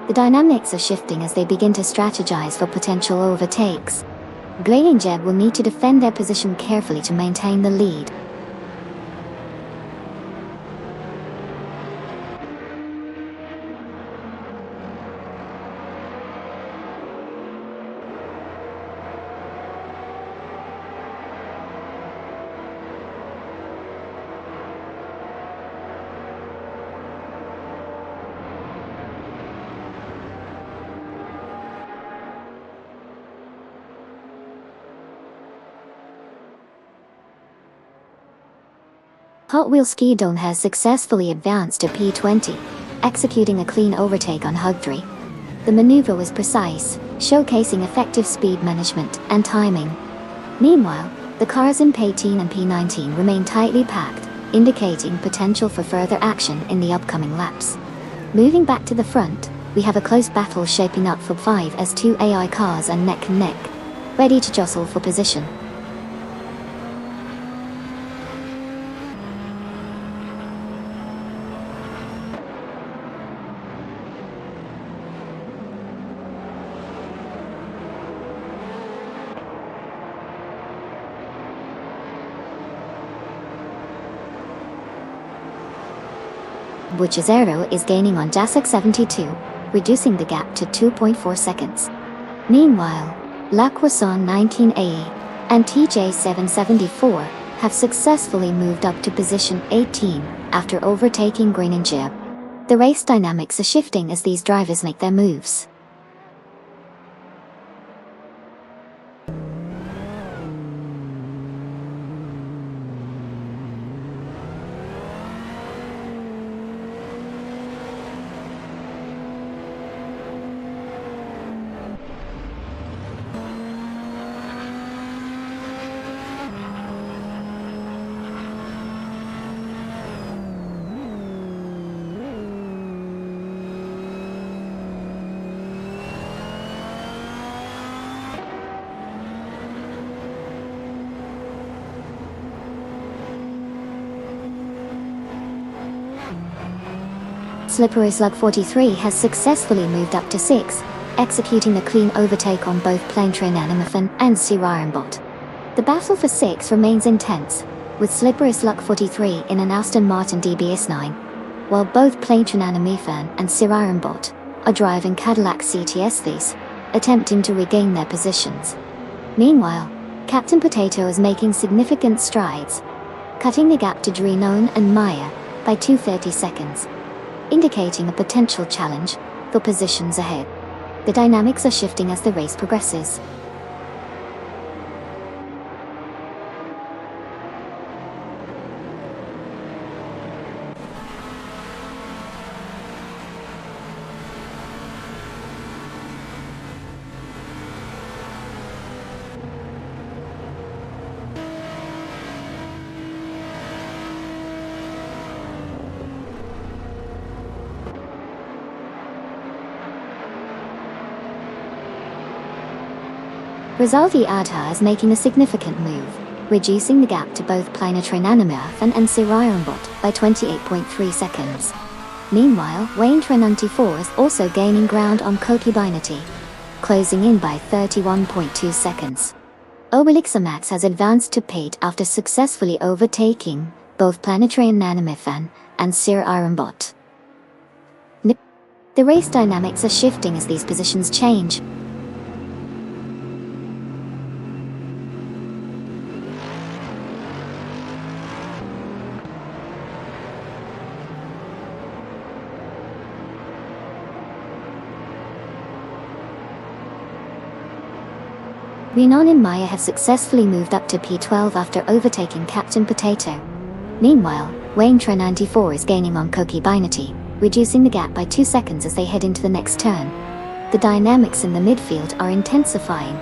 The dynamics are shifting as they begin to strategize for potential overtakes. Grain and Jib will need to defend their position carefully to maintain the lead. Hot Wheels Ski Dome has successfully advanced to P20, executing a clean overtake on Hug 3. The maneuver was precise, showcasing effective speed management and timing. Meanwhile, the cars in P18 and P19 remain tightly packed, indicating potential for further action in the upcoming laps. Moving back to the front, we have a close battle shaping up for 5 as two AI cars are neck and neck, ready to jostle for position. Bucciazero is gaining on Dasek 72, reducing the gap to 2.4 seconds. Meanwhile, La Croissant 19AE and TJ 774 have successfully moved up to position 18 after overtaking Green and Jib. The race dynamics are shifting as these drivers make their moves. Slippery Slug 43 has successfully moved up to 6, executing a clean overtake on both Plane Train Animafan and Sirarimbot. The battle for 6 remains intense, with Slippery Slug 43 in an Aston Martin DBS9, while both Plane Train Animafan and Sirarimbot are driving Cadillac CTS3s, attempting to regain their positions. Meanwhile, Captain Potato is making significant strides, cutting the gap to Drinon and Maya by 230 seconds, indicating a potential challenge for positions ahead. The dynamics are shifting as the race progresses. Rizalvi Adha is making a significant move, reducing the gap to both Planetrain Animafan and Sirarimbot by 28.3 seconds. Meanwhile, Wayne Trenanti4 is also gaining ground on Koki Binati, closing in by 31.2 seconds. Obelixamax has advanced to Pate after successfully overtaking both Planetrain Animafan and Sirarimbot. The race dynamics are shifting as these positions change. Renan and Maya have successfully moved up to P12 after overtaking Captain Potato. Meanwhile, Wayne Trenanti4 is gaining on Koki Binati, reducing the gap by 2 seconds as they head into the next turn. The dynamics in the midfield are intensifying.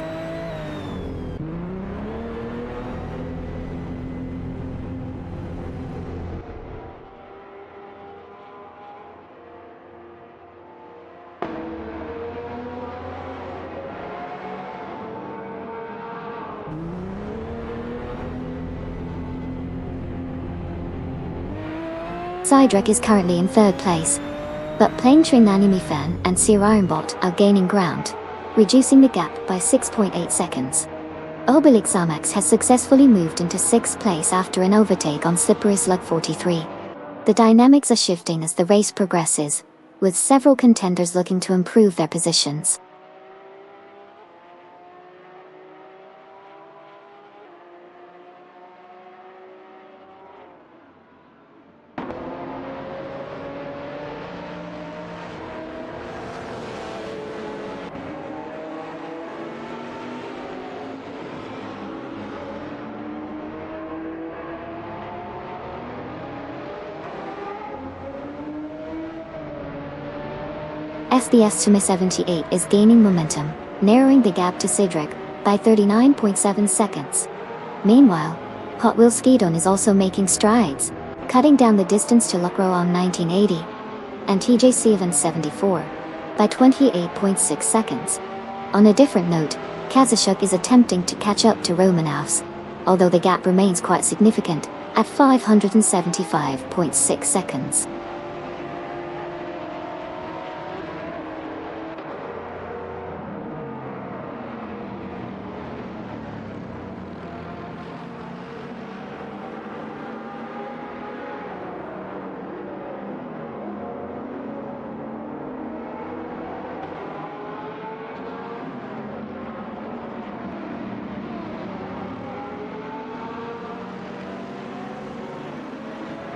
Sidrek is currently in 3rd place, but Plane Train Animafan and Sirarimbot are gaining ground, reducing the gap by 6.8 seconds. Obelixamax has successfully moved into 6th place after an overtake on Slippery Slug 43. The dynamics are shifting as the race progresses, with several contenders looking to improve their positions. SDS Tumi 78 is gaining momentum, narrowing the gap to Sidrek by 39.7 seconds. Meanwhile, Hot Wheels Skidon is also making strides, cutting down the distance to Lokroang 1980 and TJ 74 by 28.6 seconds. On a different note, Kazashuk is attempting to catch up to Romanovs, although the gap remains quite significant at 575.6 seconds.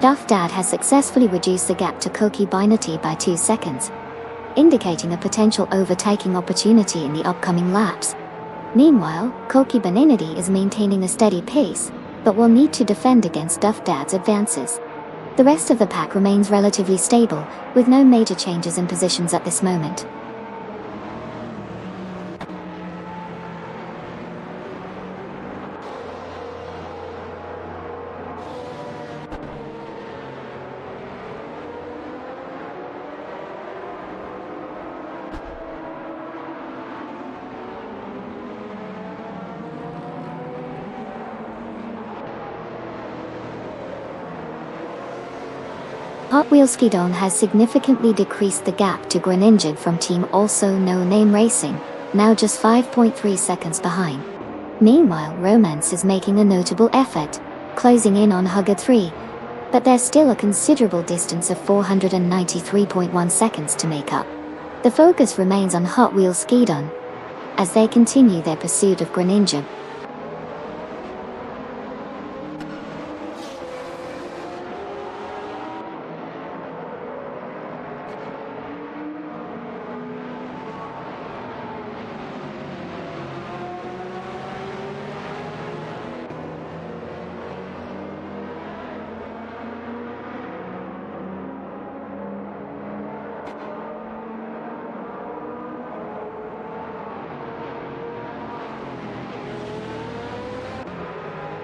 Duff Dad has successfully reduced the gap to Koki Binati by 2 seconds, indicating a potential overtaking opportunity in the upcoming laps. Meanwhile, Koki Binati is maintaining a steady pace, but will need to defend against Duff Dad's advances. The rest of the pack remains relatively stable, with no major changes in positions at this moment. Hot Wheels Skidon has significantly decreased the gap to Greninja from Team Also No Name Racing, now just 5.3 seconds behind. Meanwhile, Romance is making a notable effort, closing in on Hugger 3, but there's still a considerable distance of 493.1 seconds to make up. The focus remains on Hot Wheels Skidon, as they continue their pursuit of Greninja.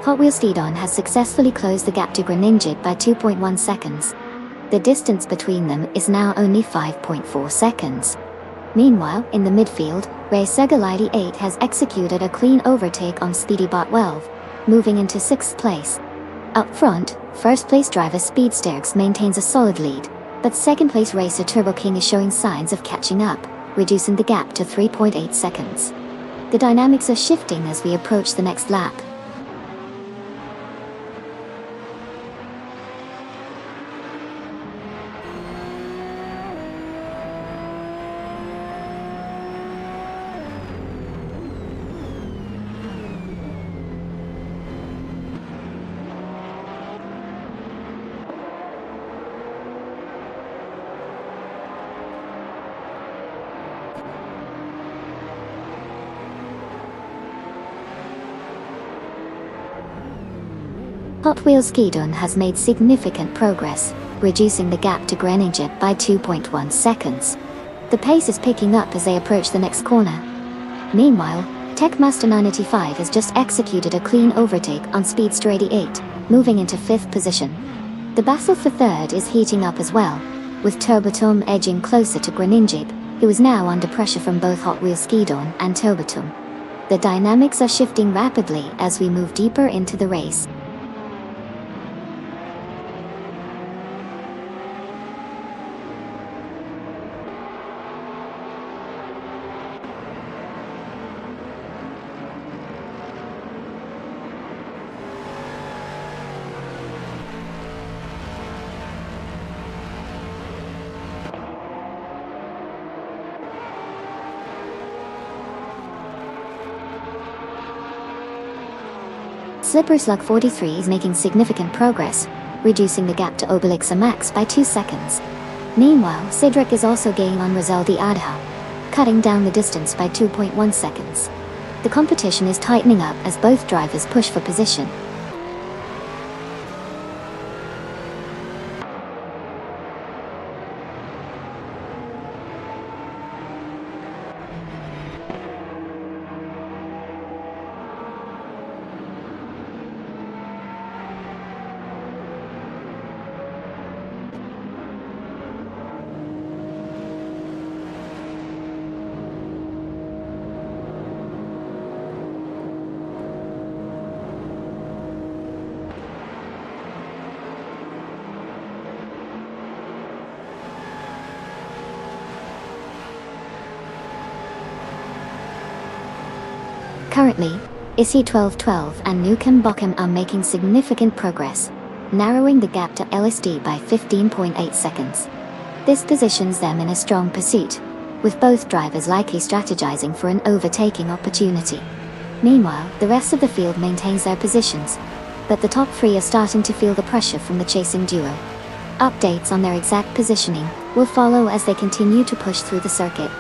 Hot Wheels Skidon has successfully closed the gap to Greninja by 2.1 seconds. The distance between them is now only 5.4 seconds. Meanwhile, in the midfield, Ray Segalite 8 has executed a clean overtake on Speedybot 12, moving into 6th place. Up front, first place driver Speedsterks maintains a solid lead, but second place racer Turbo King is showing signs of catching up, reducing the gap to 3.8 seconds. The dynamics are shifting as we approach the next lap. Hot Wheels Skidon has made significant progress, reducing the gap to Greninja by 2.1 seconds. The pace is picking up as they approach the next corner. Meanwhile, Techmaster 985 has just executed a clean overtake on Speedster 88, moving into 5th position. The battle for 3rd is heating up as well, with Turbotum edging closer to Greninja, who is now under pressure from both Hot Wheels Skidon and Turbotum. The dynamics are shifting rapidly as we move deeper into the race. Slipper Slug 43 is making significant progress, reducing the gap to Obelix Max by 2 seconds. Meanwhile, Cedric is also gaining on Rosaldi Adha, cutting down the distance by 2.1 seconds. The competition is tightening up as both drivers push for position. Currently, Issy 1212 and Nukem Bokem are making significant progress, narrowing the gap to LSD by 15.8 seconds. This positions them in a strong pursuit, with both drivers likely strategizing for an overtaking opportunity. Meanwhile, the rest of the field maintains their positions, but the top three are starting to feel the pressure from the chasing duo. Updates on their exact positioning will follow as they continue to push through the circuit.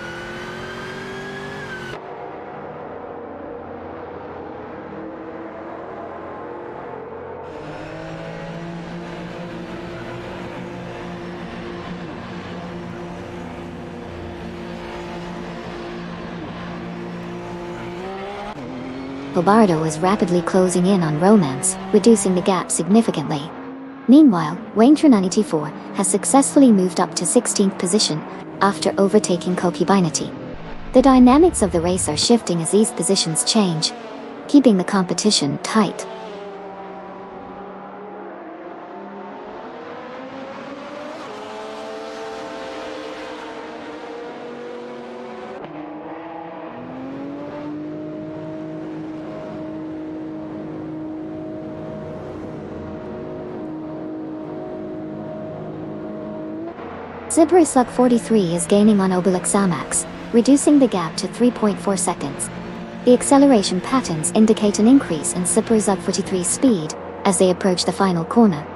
Bobardo is rapidly closing in on Romance, reducing the gap significantly. Meanwhile, Wayne 94 has successfully moved up to 16th position after overtaking Kokibinati. The dynamics of the race are shifting as these positions change, keeping the competition tight. Zibrusuk 43 is gaining on Obelix Zamax, reducing the gap to 3.4 seconds. The acceleration patterns indicate an increase in Zibrusuk 43's speed as they approach the final corner.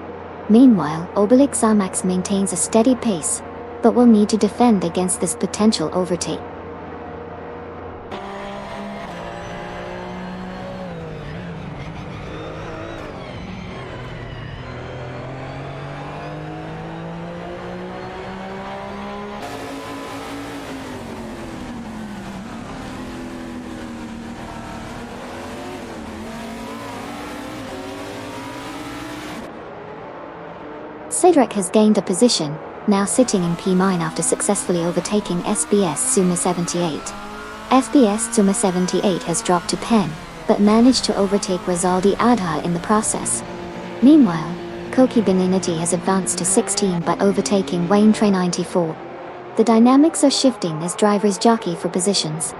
Meanwhile, Obelix Zamax maintains a steady pace, but will need to defend against this potential overtake. Cedric has gained a position, now sitting in P9 after successfully overtaking SBS Suma 78. SBS Suma 78 has dropped to Pen, but managed to overtake Rizaldi Adha in the process. Meanwhile, Koki Beninati has advanced to 16 by overtaking Wayne 94. The dynamics are shifting as drivers jockey for positions.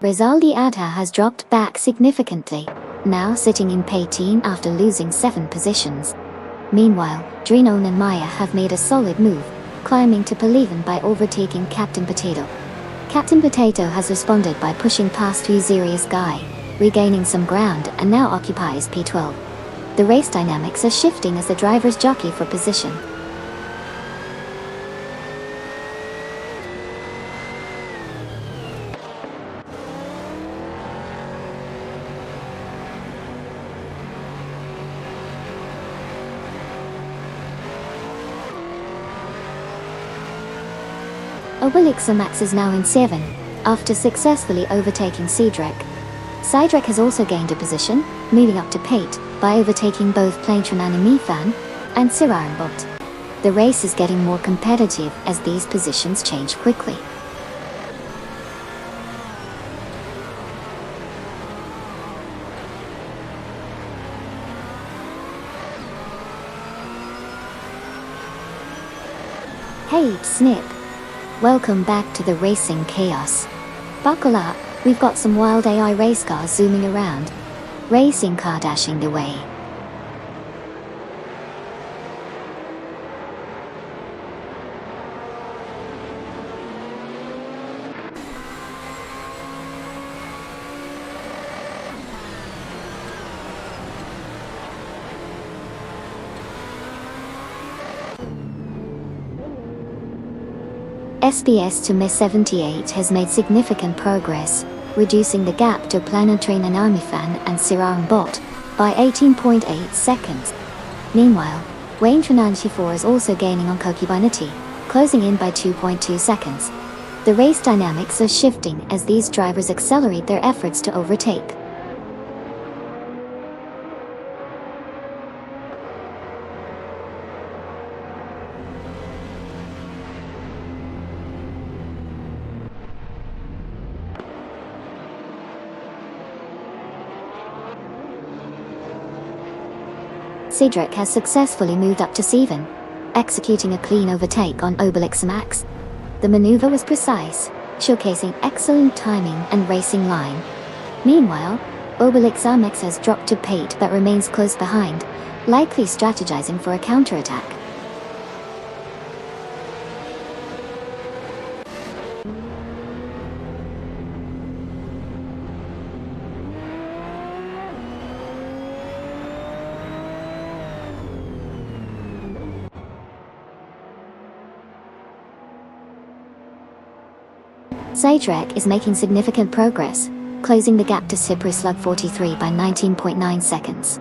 Rizaldi Adha has dropped back significantly, now sitting in P18 after losing 7 positions. Meanwhile, Drinon and Maya have made a solid move, climbing to P11 by overtaking Captain Potato. Captain Potato has responded by pushing past Fusirius Guy, regaining some ground and now occupies P12. The race dynamics are shifting as the drivers jockey for position. Obelix Zamax is now in 7, after successfully overtaking Cedric. Cedric has also gained a position, moving up to P8, by overtaking both Plaintran Mifan and Sirarmbot. The race is getting more competitive as these positions change quickly. Hey, Snip. Welcome back to the racing chaos. Buckle up, we've got some wild AI race cars zooming around. Racing car dashing away. SBS to Miss 78 has made significant progress, reducing the gap to Planetrain and Armifan and Sirarm Bot by 18.8 seconds. Meanwhile, Wayne 94 is also gaining on Kokibinati, closing in by 2.2 seconds. The race dynamics are shifting as these drivers accelerate their efforts to overtake. Cedric has successfully moved up to 7, executing a clean overtake on Obelix Max. The maneuver was precise, showcasing excellent timing and racing line. Meanwhile, Obelix Max has dropped to Pate but remains close behind, likely strategizing for a counterattack. Cedric is making significant progress, closing the gap to Cyprislug 43 by 19.9 seconds.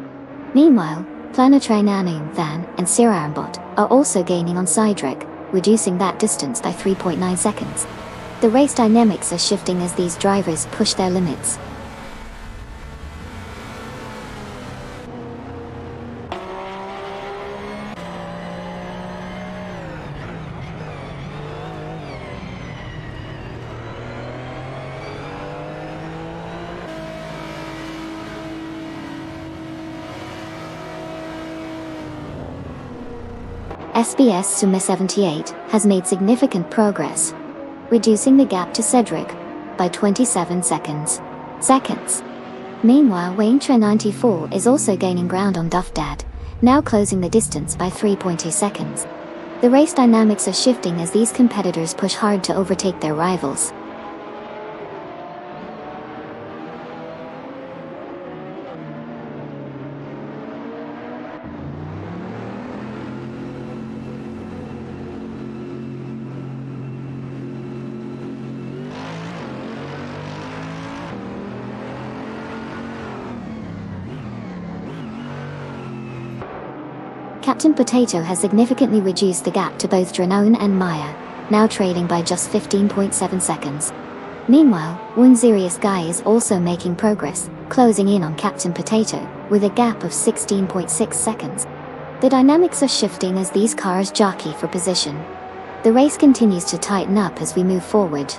Meanwhile, Planetrain Anu Van and Sirarambot are also gaining on Cedric, reducing that distance by 3.9 seconds. The race dynamics are shifting as these drivers push their limits. SBS Sume 78 has made significant progress, reducing the gap to Cedric by 27 seconds. Meanwhile, Wayne Tre 94 is also gaining ground on Duffdad, now closing the distance by 3.2 seconds. The race dynamics are shifting as these competitors push hard to overtake their rivals. Captain Potato has significantly reduced the gap to both Dranone and Maya, now trailing by just 15.7 seconds. Meanwhile, Woonzerius Guy is also making progress, closing in on Captain Potato, with a gap of 16.6 seconds. The dynamics are shifting as these cars jockey for position. The race continues to tighten up as we move forward.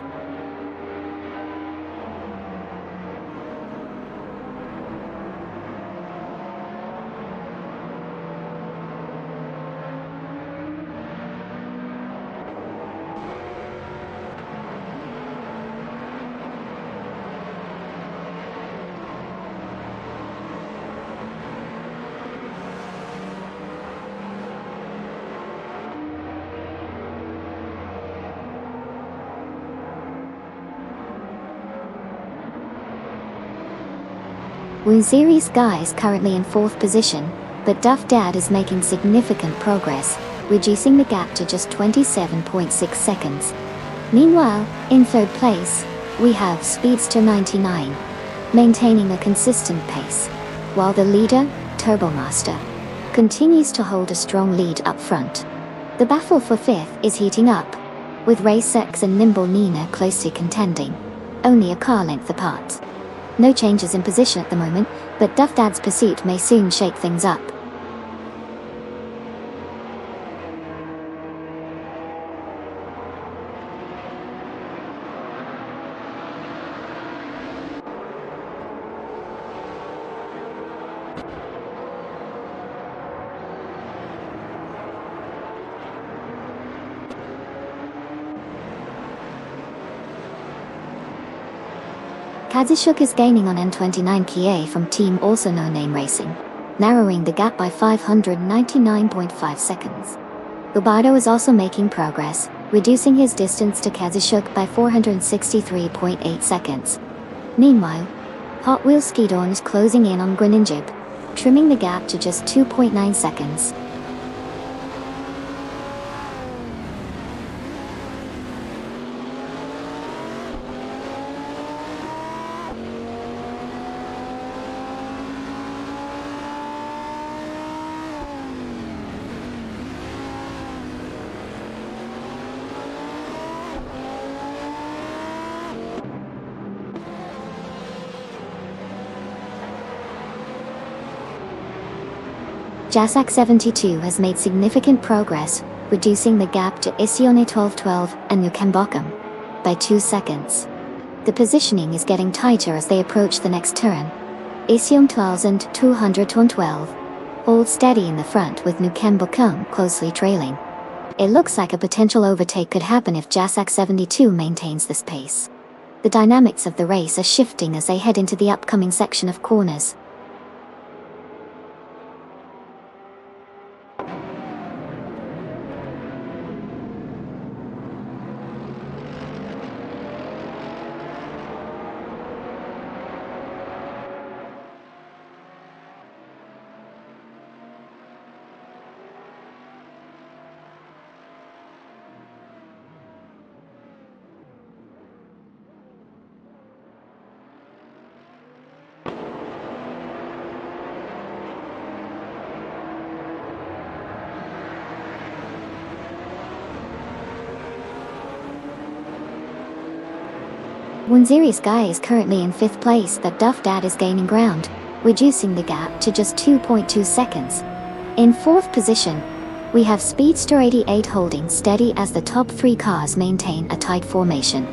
Woonzerius Guy is currently in 4th position, but Duff Dad is making significant progress, reducing the gap to just 27.6 seconds. Meanwhile, in 3rd place, we have Speedster 99, maintaining a consistent pace, while the leader, Turbomaster, continues to hold a strong lead up front. The battle for 5th is heating up, with Race X and Nimble Nina closely contending, only a car length apart. No changes in position at the moment, but Duff Dad's pursuit may soon shake things up. Kazishuk is gaining on N29 Kia from Team Also No Name Racing, narrowing the gap by 599.5 seconds. Ubardo is also making progress, reducing his distance to Kazishuk by 463.8 seconds. Meanwhile, Hot Wheels Skidorn is closing in on Greninjib, trimming the gap to just 2.9 seconds. Jasak 72 has made significant progress, reducing the gap to Isione 1212 and Nukembokam by 2 seconds. The positioning is getting tighter as they approach the next turn. Isione 1212 hold steady in the front with Nukembokum closely trailing. It looks like a potential overtake could happen if Jasak 72 maintains this pace. The dynamics of the race are shifting as they head into the upcoming section of corners. Wunziri Sky is currently in 5th place, but Duff Dad is gaining ground, reducing the gap to just 2.2 seconds. In 4th position, we have Speedster 88 holding steady as the top 3 cars maintain a tight formation.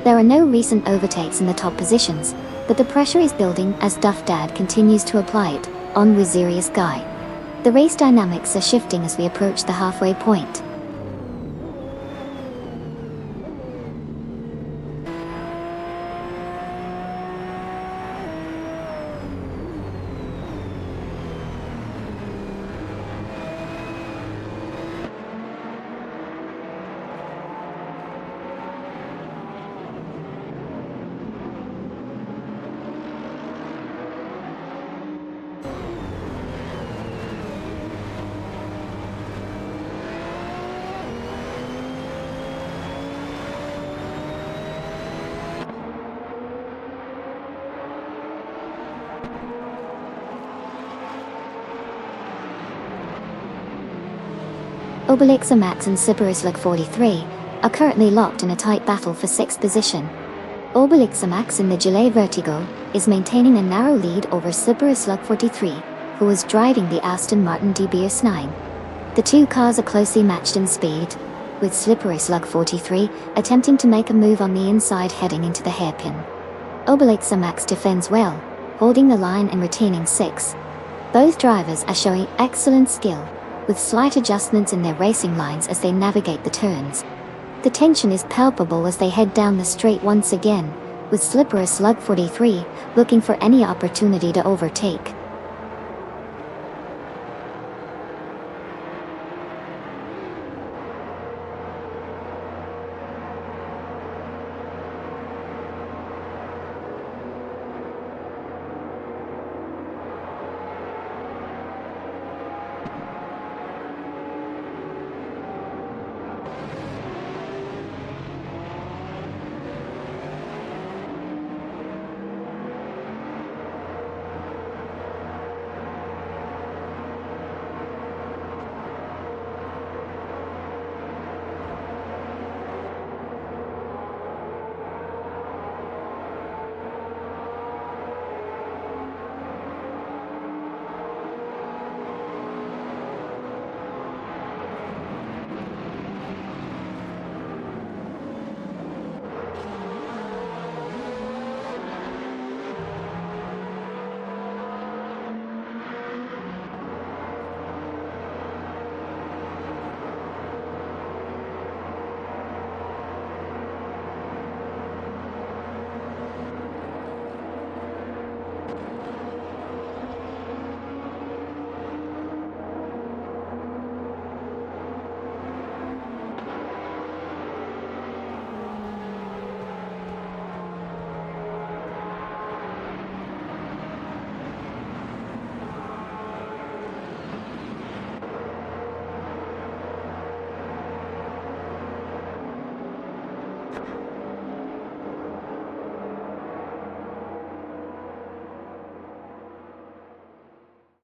There are no recent overtakes in the top positions, but the pressure is building as Duff Dad continues to apply it on Wunziri Sky. The race dynamics are shifting as we approach the halfway point. Obelix Max and Siberislug 43 are currently locked in a tight battle for 6th position. Obelix Max in the Gillet Vertigo is maintaining a narrow lead over Siberislug 43, who was driving the Aston Martin DBS 9. The two cars are closely matched in speed, with Siberislug 43 attempting to make a move on the inside heading into the hairpin. Obelix Max defends well, holding the line and retaining 6th. Both drivers are showing excellent skill, with slight adjustments in their racing lines as they navigate the turns. The tension is palpable as they head down the straight once again, with Siberislug 43 looking for any opportunity to overtake.